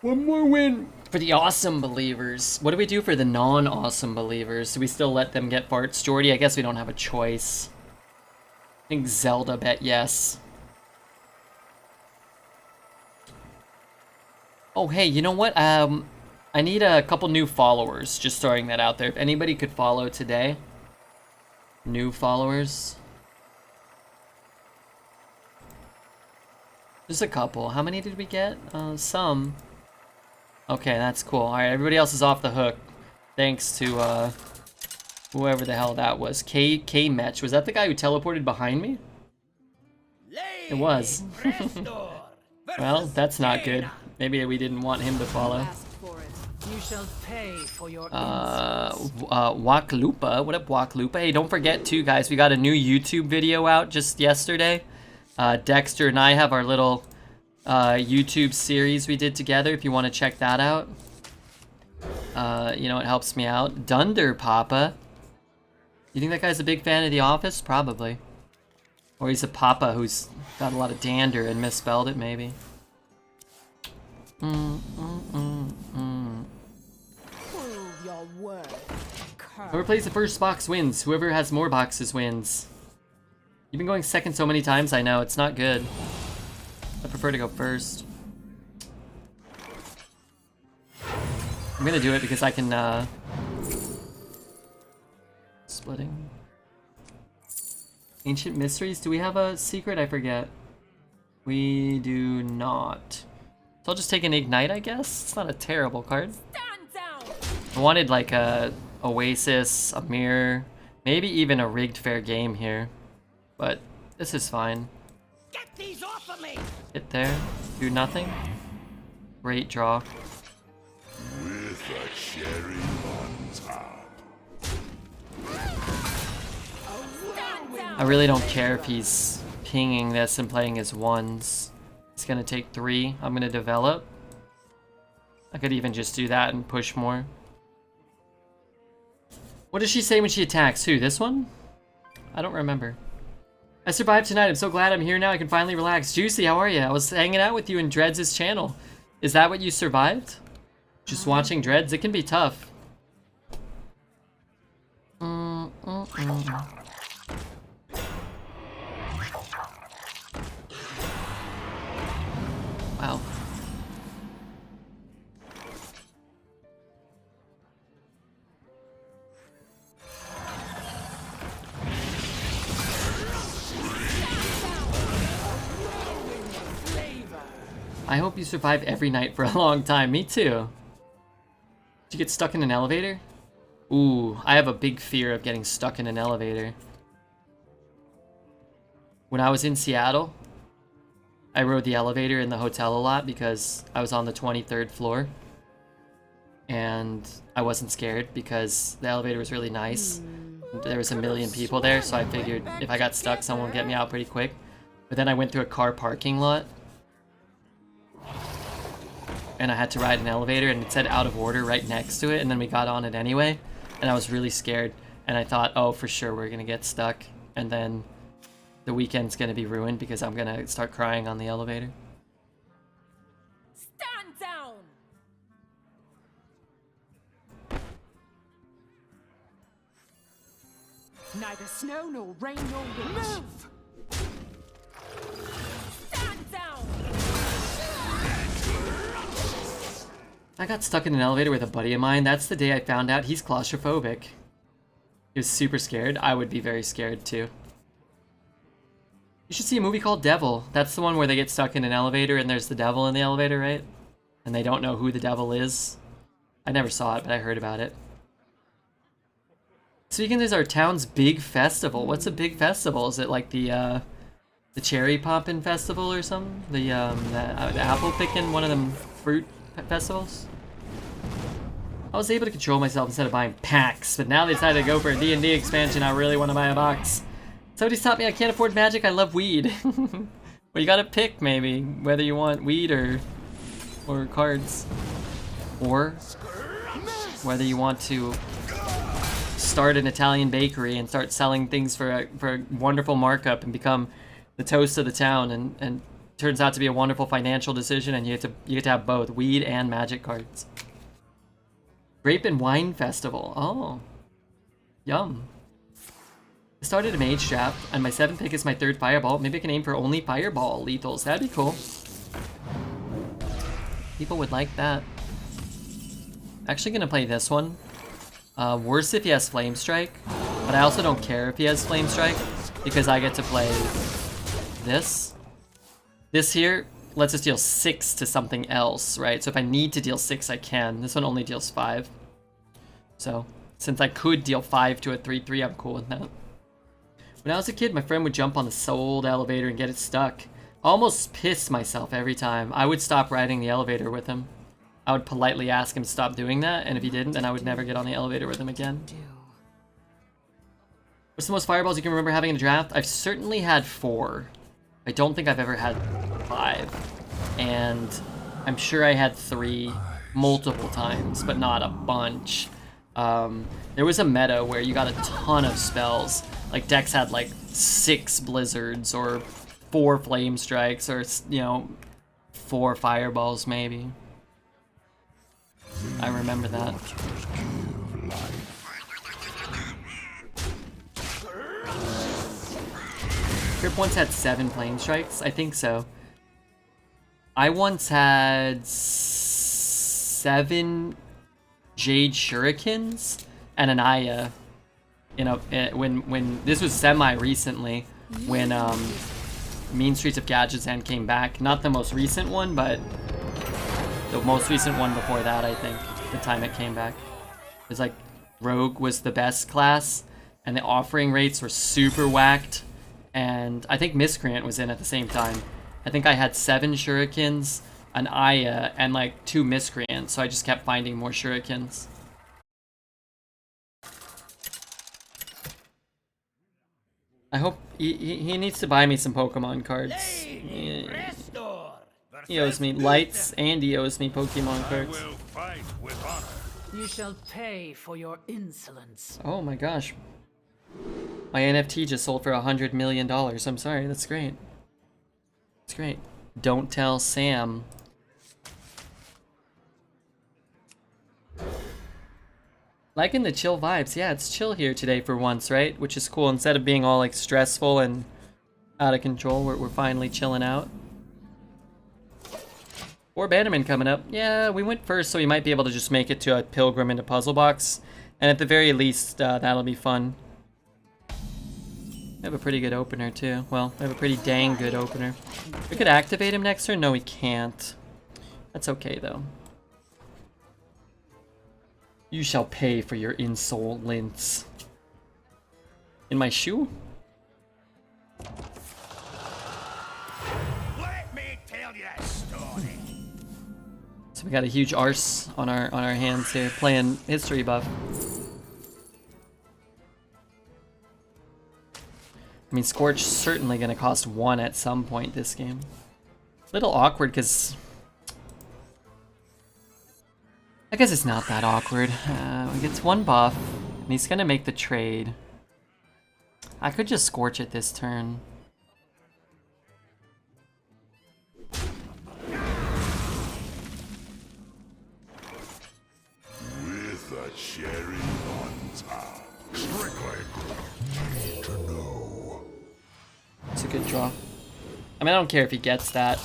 One more win for the awesome believers. What do we do for the non-awesome believers? Do we still let them get farts? Jordy, I guess we don't have a choice. I think Zelda bet yes. Oh, hey, you know what? I need a couple new followers. Just throwing that out there. If anybody could follow today. New followers. Just a couple. How many did we get? Some. Okay, that's cool. Alright, everybody else is off the hook. Thanks to, whoever the hell that was. K-Metch. Was that the guy who teleported behind me? It was. Well, that's not good. Maybe we didn't want him to follow. Ask for it. You shall pay for your Waklupa. What up, Waklupa? Hey, don't forget too, guys, we got a new YouTube video out just yesterday. Dexter and I have our little YouTube series we did together, if you want to check that out. You know, it helps me out. Dunder Papa. You think that guy's a big fan of The Office? Probably. Or he's a papa who's got a lot of dander and misspelled it, maybe. Prove your worth. Whoever plays the first box wins. Whoever has more boxes wins. You've been going second so many times, I know. It's not good. I prefer to go first. I'm gonna do it because I can, splitting. Ancient Mysteries? Do we have a secret? I forget. We do not. So I'll just take an Ignite, I guess? It's not a terrible card. I wanted like a Oasis, a Mirror, maybe even a Rigged Fair Game here. But this is fine. Get these off of me! Hit there. Do nothing. Great draw. With a cherry on top. I really don't care if he's pinging this and playing his ones. It's gonna take 3. I'm gonna develop. I could even just do that and push more. What does she say when she attacks? Who, this one? I don't remember. I survived tonight. I'm so glad I'm here now. I can finally relax. Juicy, how are you? I was hanging out with you in Dreads' channel. Is that what you survived? Just watching Dreads? It can be tough. Wow. I hope you survive every night for a long time. Me too. Did you get stuck in an elevator? Ooh, I have a big fear of getting stuck in an elevator. When I was in Seattle, I rode the elevator in the hotel a lot because I was on the 23rd floor. And I wasn't scared because the elevator was really nice. There was a million people there, so I figured if I got stuck, someone would get me out pretty quick. But then I went through a car parking lot. And I had to ride an elevator, and it said out of order right next to it, and then we got on it anyway. And I was really scared, and I thought, oh, for sure we're gonna get stuck. And then the weekend's gonna be ruined because I'm gonna start crying on the elevator. Stand down! Neither snow nor rain nor wind. Move! Stand down! I got stuck in an elevator with a buddy of mine. That's the day I found out he's claustrophobic. He was super scared. I would be very scared too. You should see a movie called Devil. That's the one where they get stuck in an elevator and there's the devil in the elevator, right? And they don't know who the devil is. I never saw it, but I heard about it. This weekend is our town's big festival. What's a big festival? Is it like the cherry poppin' festival or something? The apple picking, one of them fruit festivals? I was able to control myself instead of buying packs, but now they decided to go for a D&D expansion. I really want to buy a box. Somebody taught me I can't afford magic. I love weed. Well, you gotta pick maybe whether you want weed or cards, or whether you want to start an Italian bakery and start selling things for a wonderful markup and become the toast of the town, and turns out to be a wonderful financial decision, and you get to have both weed and magic cards. Grape and Wine Festival. Oh, yum. I started a Mage draft, and my 7th pick is my 3rd Fireball. Maybe I can aim for only Fireball lethals. That'd be cool. People would like that. Actually gonna play this one. Worse if he has Flame Strike, but I also don't care if he has Flame Strike because I get to play this. This here lets us deal 6 to something else, right? So if I need to deal 6, I can. This one only deals 5. So since I could deal 5 to a 3/3, I'm cool with that. When I was a kid, my friend would jump on the sold elevator and get it stuck. I almost pissed myself every time. I would stop riding the elevator with him. I would politely ask him to stop doing that, and if he didn't, then I would never get on the elevator with him again. What's the most fireballs you can remember having in a draft? I've certainly had 4. I don't think I've ever had 5. And I'm sure I had 3 multiple times, but not a bunch. There was a meta where you got a ton of spells. Like decks had like 6 blizzards or 4 flame strikes or, you know, 4 fireballs maybe. I remember that. Trip once had 7 flame strikes? I think so. I once had 7 Jade Shurikens and an Aya. You know, when this was semi-recently, when Mean Streets of Gadgetzan came back. Not the most recent one, but the most recent one before that, I think, the time it came back. It was like, Rogue was the best class, and the offering rates were super whacked, and I think Miscreant was in at the same time. I think I had 7 Shurikens, an Aya, and like 2 Miscreants, so I just kept finding more Shurikens. I hope he needs to buy me some Pokemon cards. He owes me lights and he owes me Pokemon cards. You shall pay for your insolence. Oh my gosh. My NFT just sold for $100 million. I'm sorry, that's great. It's great. Don't tell Sam. Liking the chill vibes. Yeah, it's chill here today for once, right? Which is cool. Instead of being all like stressful and out of control, we're finally chilling out. Or Bannerman coming up. Yeah, we went first, so we might be able to just make it to a Pilgrim into Puzzle Box. And at the very least, that'll be fun. We have a pretty good opener too. Well, we have a pretty dang good opener. We could activate him next turn. No, we can't. That's okay though. You shall pay for your insolence. In my shoe? Let me tell you a story. So we got a huge arse on our hands here, playing history buff. I mean, Scorch certainly gonna cost 1 at some point this game. Little awkward because I guess it's not that awkward. He gets 1 buff, and he's gonna make the trade. I could just Scorch it this turn. With a cherry on top. Strictly need to know. It's a good draw. I mean, I don't care if he gets that.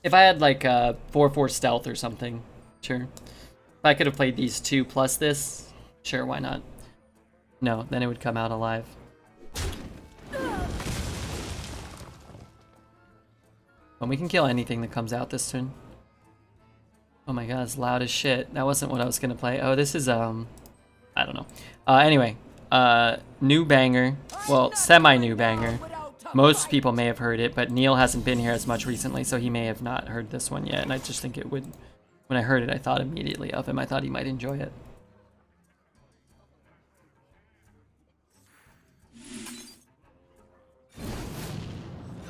If I had like a 4/4 stealth or something, sure. If I could have played these 2 plus this, sure, why not? No, then it would come out alive. But we can kill anything that comes out this turn. Oh my god, it's loud as shit. That wasn't what I was gonna play. Oh, this is, I don't know. Anyway, new banger. Well, semi-new banger. Most people may have heard it, but Neil hasn't been here as much recently, so he may have not heard this one yet. And I just think it would, when I heard it, I thought immediately of him. I thought he might enjoy it.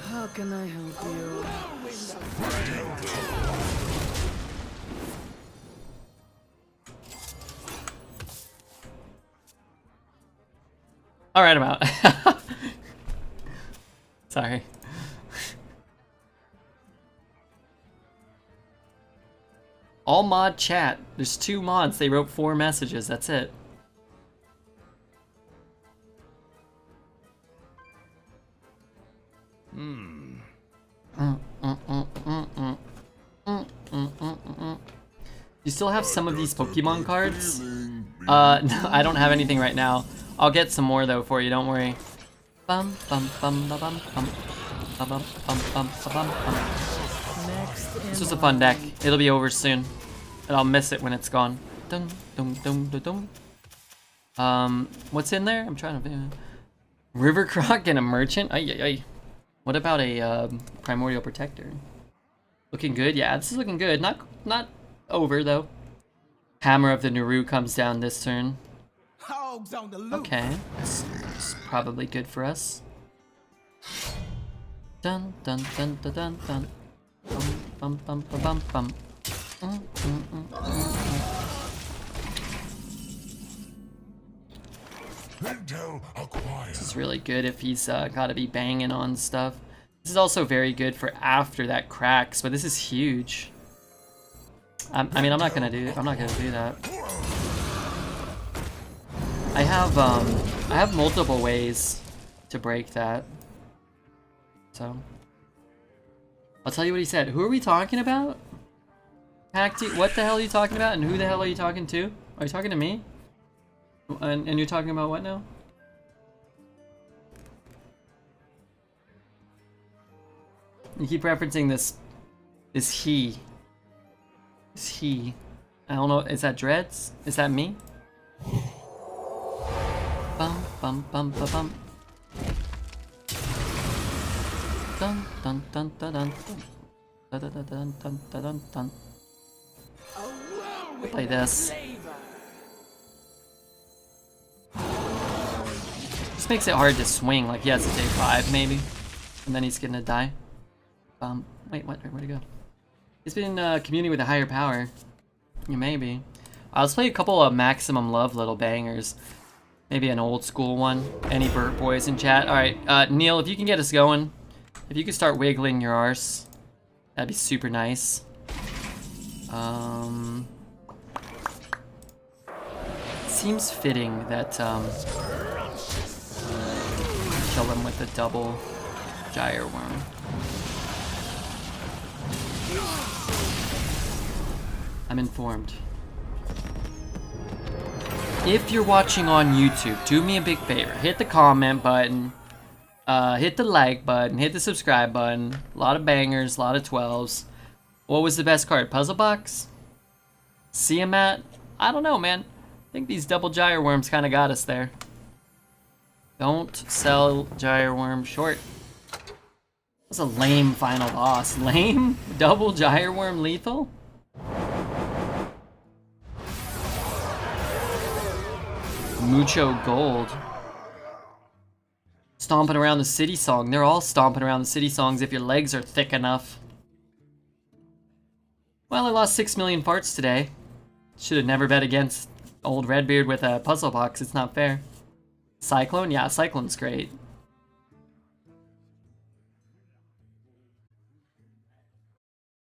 How can I help you? Alright, I'm out. Sorry. All mod chat. There's 2 mods. They wrote 4 messages. That's it. You still have some of these Pokemon cards? No, I don't have anything right now. I'll get some more though for you, don't worry. Bum bum bum bum bum bum bum bum bum bum bum bum. This was a fun deck. It'll be over soon. And I'll miss it when it's gone. Dum dum dum dum dum. What's in there? I'm trying to River Croc and a merchant? Ay ay ay. What about a Primordial Protector? Looking good? Yeah, this is looking good. Not over though. Hammer of the Naru comes down this turn. Hogs on the loose. Okay, that's probably good for us. Dun dun dun dun dun dun. Bum bum bum bum bum. Intel acquired. This is really good if he's gotta be banging on stuff. This is also very good for after that cracks, but this is huge. I mean, I'm not gonna do that. I have multiple ways to break that. So I'll tell you what he said. Who are we talking about? Pacti, what the hell are you talking about? And who the hell are you talking to? Are you talking to me? And you're talking about what now? You keep referencing this he. Is he? I don't know. Is that Dreads? Is that me? Bum bum bum ba bum. Dun dun dun dun dun dun dun dun dun dun dun dun. Play this. This makes it hard to swing. Like he has to take 5 maybe, and then he's gonna die. Wait, what? Where'd he go? He's been communing with a higher power. Yeah, maybe. Let's play a couple of Maximum Love little bangers. Maybe an old school one. Any Burt boys in chat? Alright, Neil, if you can get us going. If you could start wiggling your arse. That'd be super nice. Seems fitting that kill him with a double gyre worm. I'm informed. if you're watching on YouTube, do me a big favor. Hit the comment button. Hit the like button. Hit the subscribe button. A lot of bangers, a lot of 12s. What was the best card? Puzzle Box? Siamat? I don't know, man. I think these double gyre worms kind of got us there. Don't sell gyre worm short. That's a lame final boss. Lame? Double gyre worm lethal? Mucho gold. Stomping around the city song. They're all stomping around the city songs if your legs are thick enough. Well, I lost 6 million parts today. Should have never bet against old Redbeard with a puzzle box. It's not fair. Cyclone? Yeah, Cyclone's great.